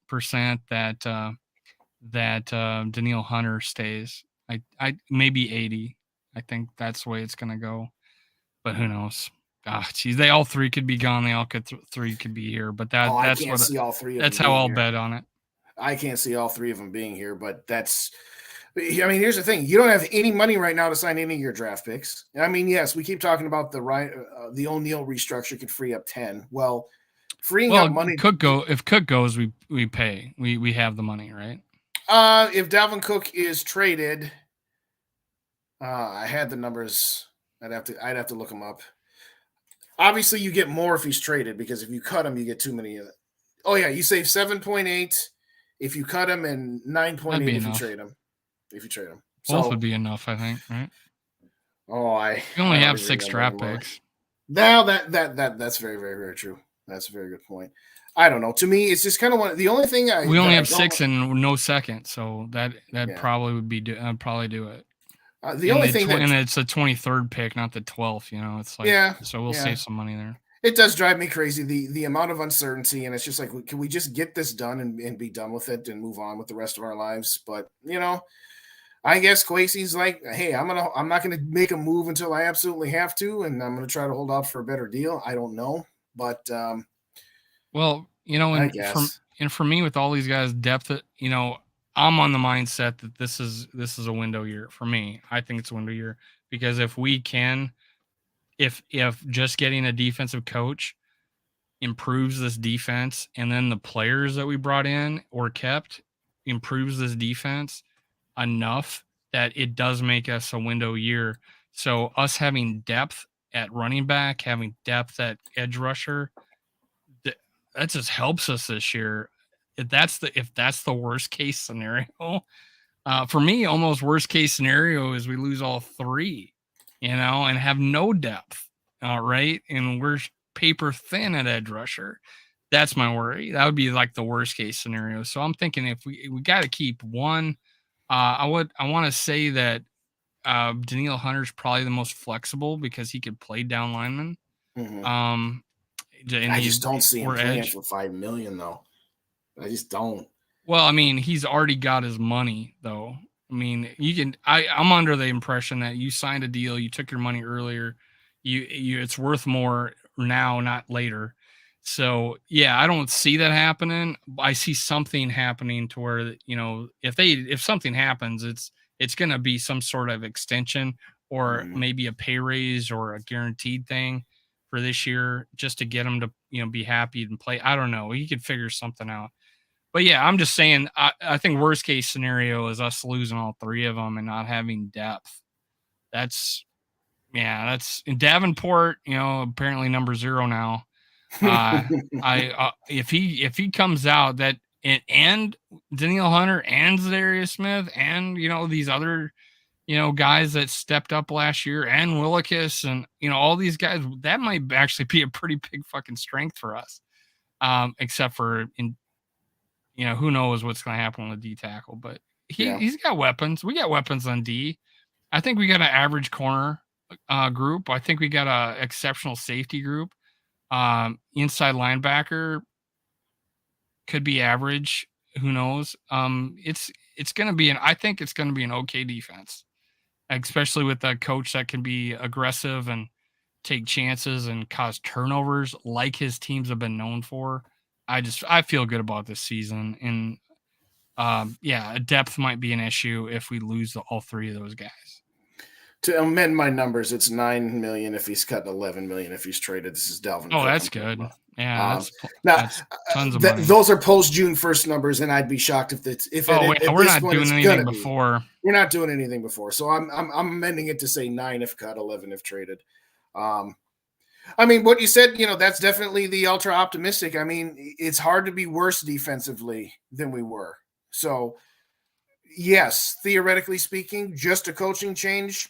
that Danielle Hunter stays. I maybe 80. I think that's the way it's gonna go. But who knows? They all 3 could be gone. They all 3 could be here. But that's what see all 3. That's how I'll bet on it. I can't see all 3 of them being here, but that's. Here's the thing: you don't have any money right now to sign any of your draft picks. Yes, we keep talking about the O'Neal restructure could free up 10. Well, freeing up money. If Cook goes, we pay. We have the money, right? If Dalvin Cook is traded, I had the numbers. I'd have to look them up. Obviously, you get more if he's traded because if you cut him, you get too many. Oh yeah, you save 7.8 if you cut him and 9.8 if you trade him. If you trade him, both would be enough, I think, right? You only have 6 draft picks. Now that's very, very, very true. That's a very good point. I don't know. To me, it's just kind of the only thing we only have 6 and no second, so that probably would be. I'd probably do it. The only thing and it's a 23rd pick, not the 12th. It's like so we'll save some money there. It does drive me crazy, the amount of uncertainty, and it's just like, can we just get this done and be done with it and move on with the rest of our lives? But I guess Kwesi's like, hey, I'm not gonna make a move until I absolutely have to, and I'm gonna try to hold out for a better deal. I don't know, but Well, I and guess. for me with all these guys, depth, I'm on the mindset that this is a window year for me. I think it's a window year because if we can, if just getting a defensive coach improves this defense, and then the players that we brought in or kept improves this defense enough that it does make us a window year. So us having depth at running back, having depth at edge rusher, that just helps us this year. If that's the worst case scenario, for me, almost worst case scenario is we lose all three, and have no depth. Right, and we're paper thin at edge rusher. That's my worry. That would be like the worst case scenario. So I'm thinking if we got to keep one. I want to say that Daniil Hunter's probably the most flexible because he could play down lineman. Mhm. And I just don't see him or playing edge. for $5 million though. I just don't. Well, I mean, he's already got his money, though. I mean, I'm under the impression that you signed a deal, you took your money earlier, it's worth more now, not later. So yeah, I don't see that happening. I see something happening to where if something happens, it's going to be some sort of extension or maybe a pay raise or a guaranteed thing for this year, just to get him to be happy and play. I don't know. He could figure something out. But yeah, I'm just saying, I think worst case scenario is us losing all three of them and not having depth. That's in Davenport, apparently number 0 now. If he comes out and Daniil Hunter and Zadarius Smith and these other guys that stepped up last year and Willikis and all these guys, that might actually be a pretty big fucking strength for us. Except for who knows what's going to happen on the D tackle, but he's got weapons. We got weapons on D. I think we got an average corner group. I think we got a exceptional safety group. Inside linebacker could be average. Who knows? It's going to be I think it's going to be an okay defense, especially with a coach that can be aggressive and take chances and cause turnovers like his teams have been known for. I feel good about this season, and depth might be an issue if we lose all three of those guys. To amend my numbers, it's $9 million if he's cut, $11 million if he's traded. This is Dalvin. Oh, that's good. Yeah, that's tons of money. Those are post June 1st numbers, and I'd be shocked if we're not doing anything before. We're not doing anything before, so I'm amending it to say 9 if cut, 11 if traded. I mean, what you said, that's definitely the ultra optimistic. I mean, it's hard to be worse defensively than we were. So, yes, theoretically speaking, just a coaching change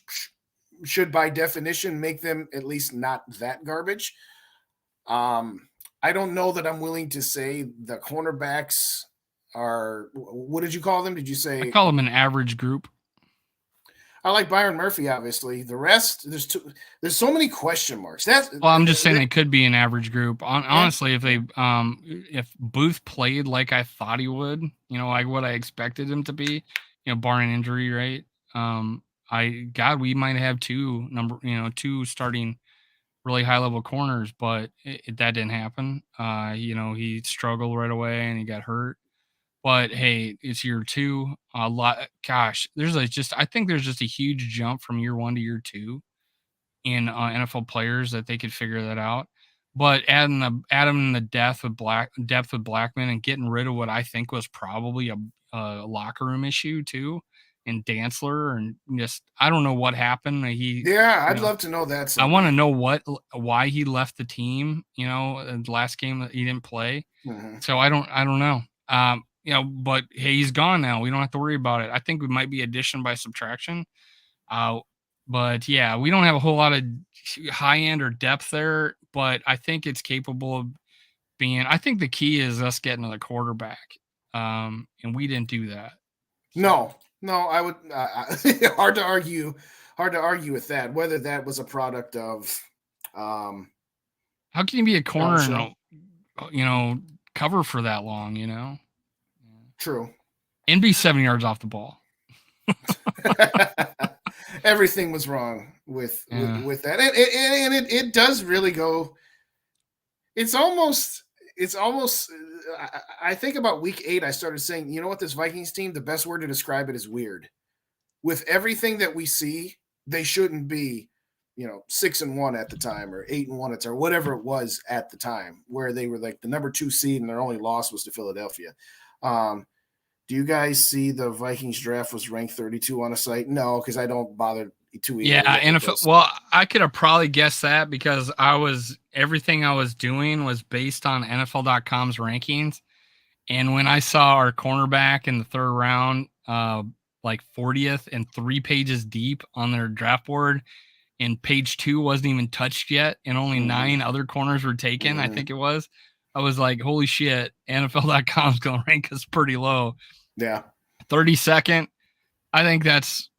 should by definition make them at least not that garbage. I don't know that I'm willing to say the cornerbacks are, what did you call them? Did you say? I call them an average group. I like Byron Murphy, obviously. The rest, there's so many question marks. I'm just saying they could be an average group. Honestly, if Booth played like I thought he would, like what I expected him to be, barring injury, right? We might have two starting really high level corners, but that didn't happen. He struggled right away and he got hurt. But hey, it's year 2. A lot. Gosh, I think there's just a huge jump from year 1 to year 2 in NFL players that they could figure that out. But adding the depth with Blackman and getting rid of what I think was probably a locker room issue too, and Dantzler, and just I don't know what happened. I'd love to know that. I want to know why he left the team. The last game that he didn't play. Mm-hmm. So I don't know. But hey, he's gone now. We don't have to worry about it. I think we might be addition by subtraction. But yeah, we don't have a whole lot of high end or depth there, but I think it's capable of being. I think the key is us getting to the quarterback. And we didn't do that. No, I would hard to argue with that. Whether that was a product of how How can you be a corner and, cover for that long, True. And be 7 yards off the ball. Everything was wrong with that. And it does really go. It's almost, I think about week 8, I started saying, you know what, this Vikings team, the best word to describe it is weird. With everything that we see, they shouldn't be, 6-1 at the time, or 8-1 at, or whatever it was at the time, where they were like the number 2 seed and their only loss was to Philadelphia. Do you guys see the Vikings draft was ranked 32 on a site? No, because I don't bother to even. Yeah, NFL. Well, I could have probably guessed that because everything I was doing was based on NFL.com's rankings. And when I saw our cornerback in the 3rd round, like 40th and 3 pages deep on their draft board, and page 2 wasn't even touched yet, and only 9 other corners were taken, I think it was. I was like, holy shit, NFL.com's going to rank us pretty low. Yeah. 32nd. I think that's,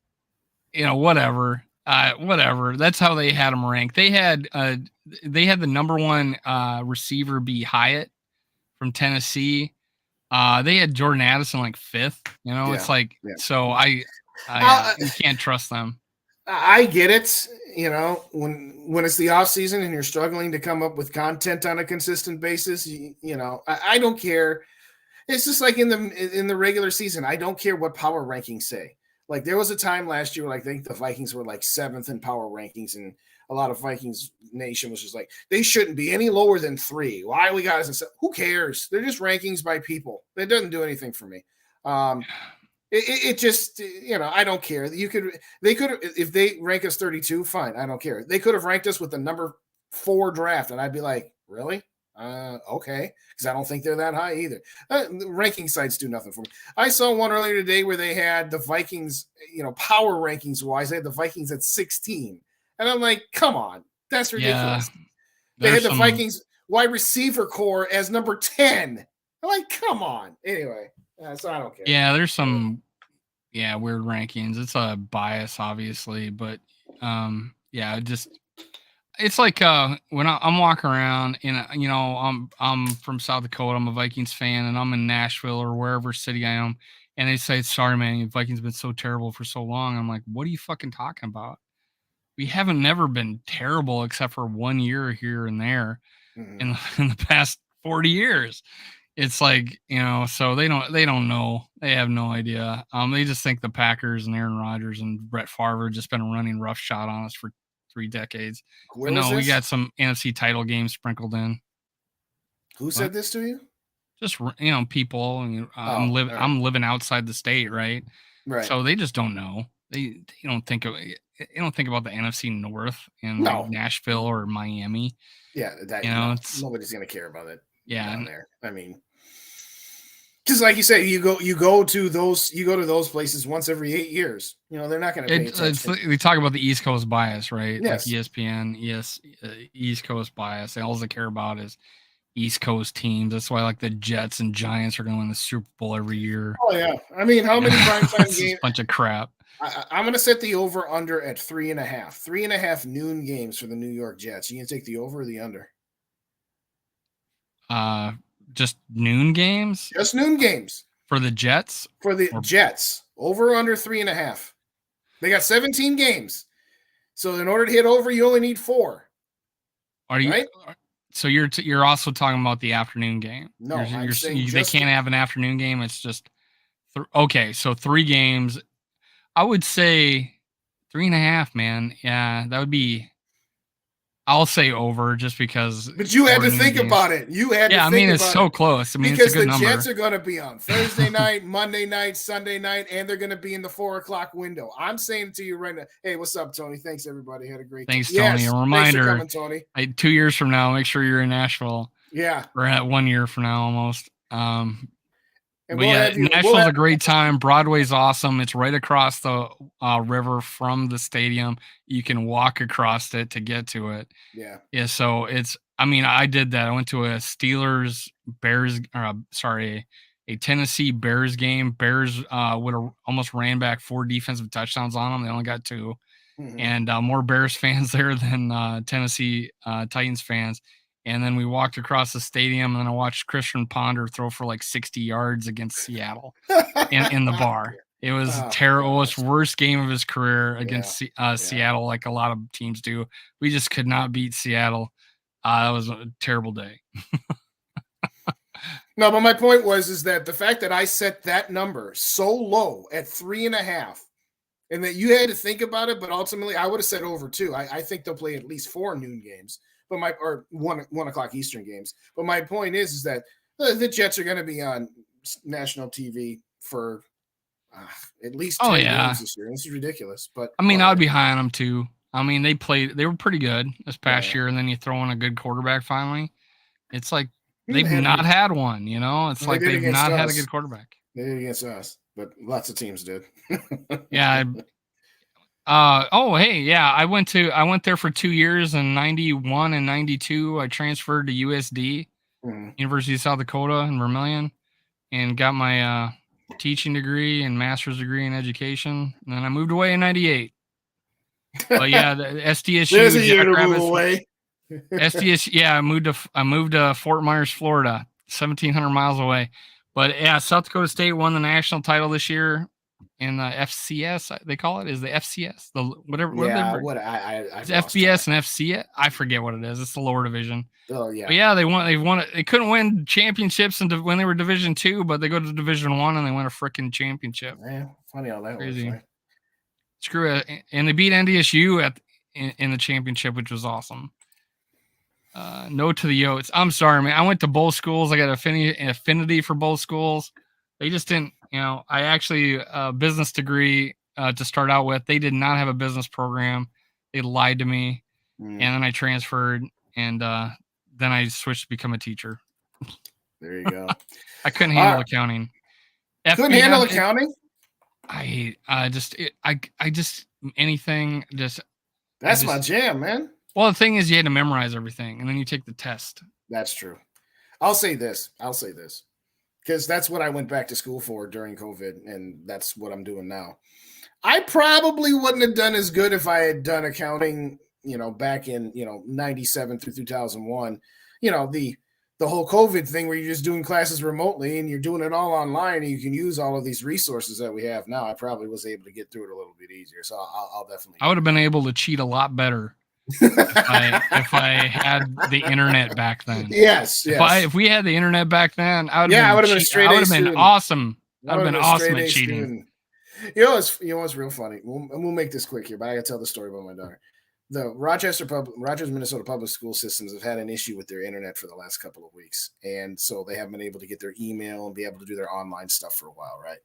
whatever. Whatever. That's how they had them ranked. They had the number 1 receiver be Hyatt from Tennessee. They had Jordan Addison like 5th. It's like, so I you can't trust them. I get it. When it's the off season and you're struggling to come up with content on a consistent basis, I don't care. It's just like in the regular season, I don't care what power rankings say. Like there was a time last year, I think the Vikings were like 7th in power rankings, and a lot of Vikings nation was just like, they shouldn't be any lower than 3. Why we got us? Who cares? They're just rankings by people. It doesn't do anything for me. It just, I don't care. They could, if they rank us 32, fine. I don't care. They could have ranked us with the number 4 draft, and I'd be like, really? Okay. Because I don't think they're that high either. Ranking sites do nothing for me. I saw one earlier today where they had the Vikings, power rankings wise, they had the Vikings at 16. And I'm like, come on. That's ridiculous. Yeah, they had the Vikings wide receiver core as number 10. I'm like, come on. Anyway. So I don't care. Yeah, there's some weird rankings. It's a bias, obviously, but it's like when I'm walking around and I'm from South Dakota, I'm a Vikings fan, and I'm in Nashville or wherever city I am, and they say, sorry man, Vikings been so terrible for so long. I'm like, what are you fucking talking about? We haven't never been terrible except for 1 year here and there in the past 40 years. It's like, so they don't know. They have no idea. They just think the Packers and Aaron Rodgers and Brett Favre have just been running roughshod on us for 3 decades. But no, we got some NFC title games sprinkled in. Who said this to you? Just, people. I'm living outside the state, right? Right. So they just don't know. They don't think about the NFC North in like Nashville or Miami. Yeah, nobody's gonna care about it. Yeah, down there. I mean, because like you say, you go to those places once every 8 years. They're not going to pay attention. We talk about the East Coast bias, right? Yes. Like ESPN, East Coast bias. All they care about is East Coast teams. That's why like the Jets and Giants are going to win the Super Bowl every year. Oh yeah, I mean, how many primetime games? A bunch of crap. I'm going to set the over under at 3.5. 3.5 noon games for the New York Jets. You can take the over or the under. Just noon games? Just noon games. For the Jets? For the Jets. Over under 3.5. They got 17 games. So in order to hit over, you only need 4. Are you right? So you're also talking about the afternoon game? No, they can't have an afternoon game. It's just okay. So 3 games. I would say 3.5, man. Yeah, that would be. I'll say over just because. But you had to think about it. It's so close. I mean, because it's a good the number. Jets are going to be on Thursday night, Monday night, Sunday night, and they're going to be in the 4:00 window. I'm saying to you right now. Hey, what's up, Tony? Thanks, everybody. Had a great. Thanks, Tony. Yes, a reminder, thanks for coming, Tony. 2 years from now, make sure you're in Nashville. Yeah, we're at 1 year from now almost. Nashville's a great time. Broadway's awesome. It's right across the river from the stadium. You can walk across it to get to it. Yeah. So I did that. I went to a a Tennessee Bears game. Bears would have almost ran back 4 defensive touchdowns on them. They only got 2. And more Bears fans there than Tennessee Titans fans. And then we walked across the stadium, and then I watched Christian Ponder throw for like 60 yards against Seattle in the bar. It was terrible. It was worst game of his career against Seattle, like a lot of teams do. We just could not beat Seattle. That was a terrible day. No, but my point is that the fact that I set that number so low at 3.5, and that you had to think about it, but ultimately I would have said over 2. I think they'll play at least 4 noon games, but or 1 o'clock Eastern games. But my point is that the Jets are going to be on national TV for at least 10 games this year. This is ridiculous. But I mean, I would be high on them too. I mean, they were pretty good this past year, and then you throw in a good quarterback finally. It's like they've not had one, you know? It's like they've not had a good quarterback. They did against us, but lots of teams did. Yeah. I went there for 2 years in 91 and 92. I transferred to USD, University of South Dakota in Vermilion, and got my teaching degree and master's degree in education. And then I moved away in 98. But yeah, the SDSU. There's a year to move away. SDS, yeah, I moved to Fort Myers, Florida, 1,700 miles away. But yeah, South Dakota State won the national title this year in the FCS. They call it is the FCS, the whatever. Yeah, it's FBS and FCS. I forget what it is. It's the lower division. Oh yeah, but yeah, they won. They couldn't win championships when they were Division II, but they go to Division I and they win a freaking championship. Yeah, funny how that crazy. Was, right? Screw it, and they beat NDSU in the championship, which was awesome. No to the Yotes. I'm sorry, man. I went to both schools. I got an affinity for both schools. They just didn't, I actually business degree to start out with. They did not have a business program. They lied to me. And then I transferred, and then I switched to become a teacher. There you go. I couldn't handle accounting. Couldn't handle accounting? I just anything. That's my jam, man. Well, the thing is, you had to memorize everything, and then you take the test. That's true. I'll say this, because that's what I went back to school for during COVID, and that's what I'm doing now. I probably wouldn't have done as good if I had done accounting, back in, 97 through 2001. The whole COVID thing where you're just doing classes remotely and you're doing it all online, and you can use all of these resources that we have now. I probably was able to get through it a little bit easier. So I'll definitely. I would have been able to cheat a lot better. if I had the internet back then. Yes. If we had the internet back then, I would have been awesome. I would have been awesome at cheating. You know what's real funny? We'll make this quick here, but I got to tell the story about my daughter. The Rochester, Minnesota public school systems have had an issue with their internet for the last couple of weeks. And so they haven't been able to get their email and be able to do their online stuff for a while, right?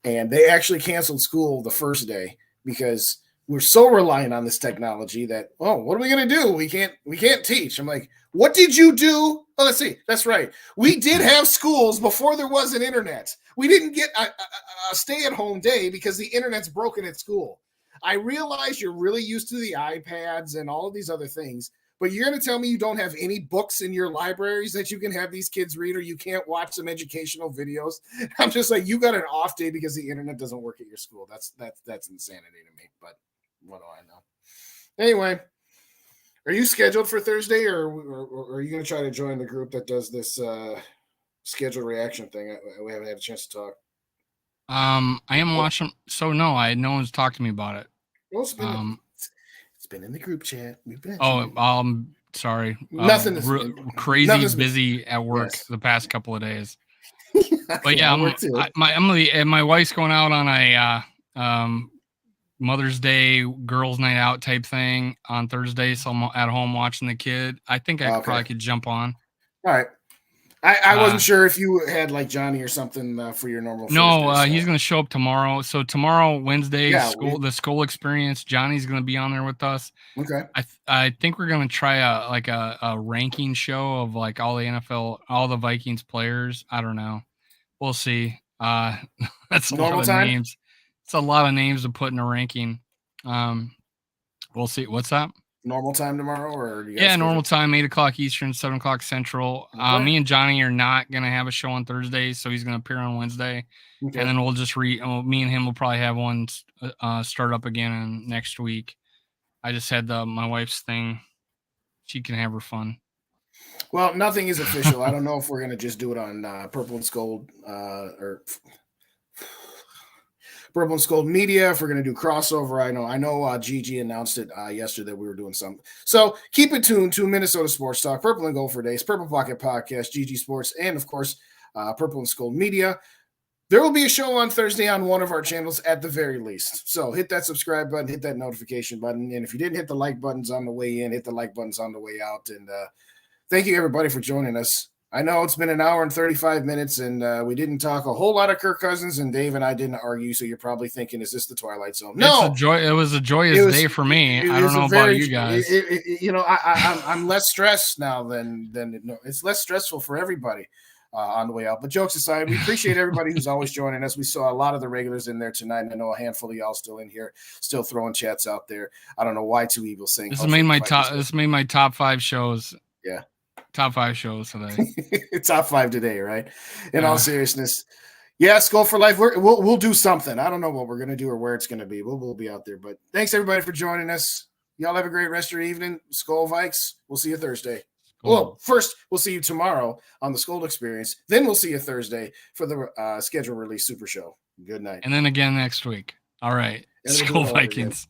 And they actually canceled school the first day because we're so reliant on this technology that, what are we going to do? We can't teach. I'm like, what did you do? Oh, let's see. That's right. We did have schools before there was an internet. We didn't get a stay-at-home day because the internet's broken at school. I realize you're really used to the iPads and all of these other things, but you're going to tell me you don't have any books in your libraries that you can have these kids read, or you can't watch some educational videos. I'm just like, you got an off day because the internet doesn't work at your school. That's insanity to me, but what do I know? Anyway, are you scheduled for Thursday, or are you going to try to join the group that does this scheduled reaction thing? We haven't had a chance to talk. I am watching. So no one's talked to me about it. Well, it's been in the group chat. Sorry. Nothing is crazy busy at work the past couple of days. But yeah, my wife's going out on a Mother's Day girls' night out type thing on Thursday, so I'm at home watching the kid. I think I probably could jump on. All right. I wasn't sure if you had like Johnny or something for your normal. No, he's going to show up tomorrow. So tomorrow, Wednesday, the school experience. Johnny's going to be on there with us. Okay. I think we're going to try a ranking show of like all the NFL, all the Vikings players. I don't know. We'll see. That's a lot of names. It's a lot of names to put in a ranking. We'll see. What's that? Normal time tomorrow, or normal time, 8:00 Eastern, 7:00 Central. Okay. Me and Johnny are not gonna have a show on Thursday, so he's gonna appear on Wednesday, and then we'll just me and him will probably have one start up again next week. I just had my wife's thing; she can have her fun. Well, nothing is official. I don't know if we're going to just do it on Purple and Scold or Purple and Scold Media. If we're going to do crossover, I know Gigi announced it yesterday that we were doing something. So keep it tuned to Minnesota Sports Talk, Purple and Gold for Days, Purple Pocket Podcast, Gigi Sports, and of course, Purple and Scold Media. There will be a show on Thursday on one of our channels at the very least. So hit that subscribe button, hit that notification button. And if you didn't hit the like buttons on the way in, hit the like buttons on the way out. And thank you, everybody, for joining us. I know it's been an hour and 35 minutes, and we didn't talk a whole lot of Kirk Cousins, and Dave and I didn't argue, so you're probably thinking, is this the Twilight Zone? No! It was a joyous day for me. I don't know about you guys. I'm less stressed now than it's less stressful for everybody on the way out. But jokes aside, we appreciate everybody who's always joining us. We saw a lot of the regulars in there tonight, and I know a handful of y'all still in here, still throwing chats out there. I don't know why Two Evils saying this made my top 5 shows. Yeah. Top 5 shows today. Top 5 today, right? In all seriousness. Yeah, Skull for Life. We'll do something. I don't know what we're going to do or where it's going to be. We'll be out there. But thanks, everybody, for joining us. Y'all have a great rest of your evening. Skull Vikes. We'll see you Thursday. Well, first, we'll see you tomorrow on the Skull Experience. Then we'll see you Thursday for the schedule release Super Show. Good night. And then again next week. All right. Skull Vikings.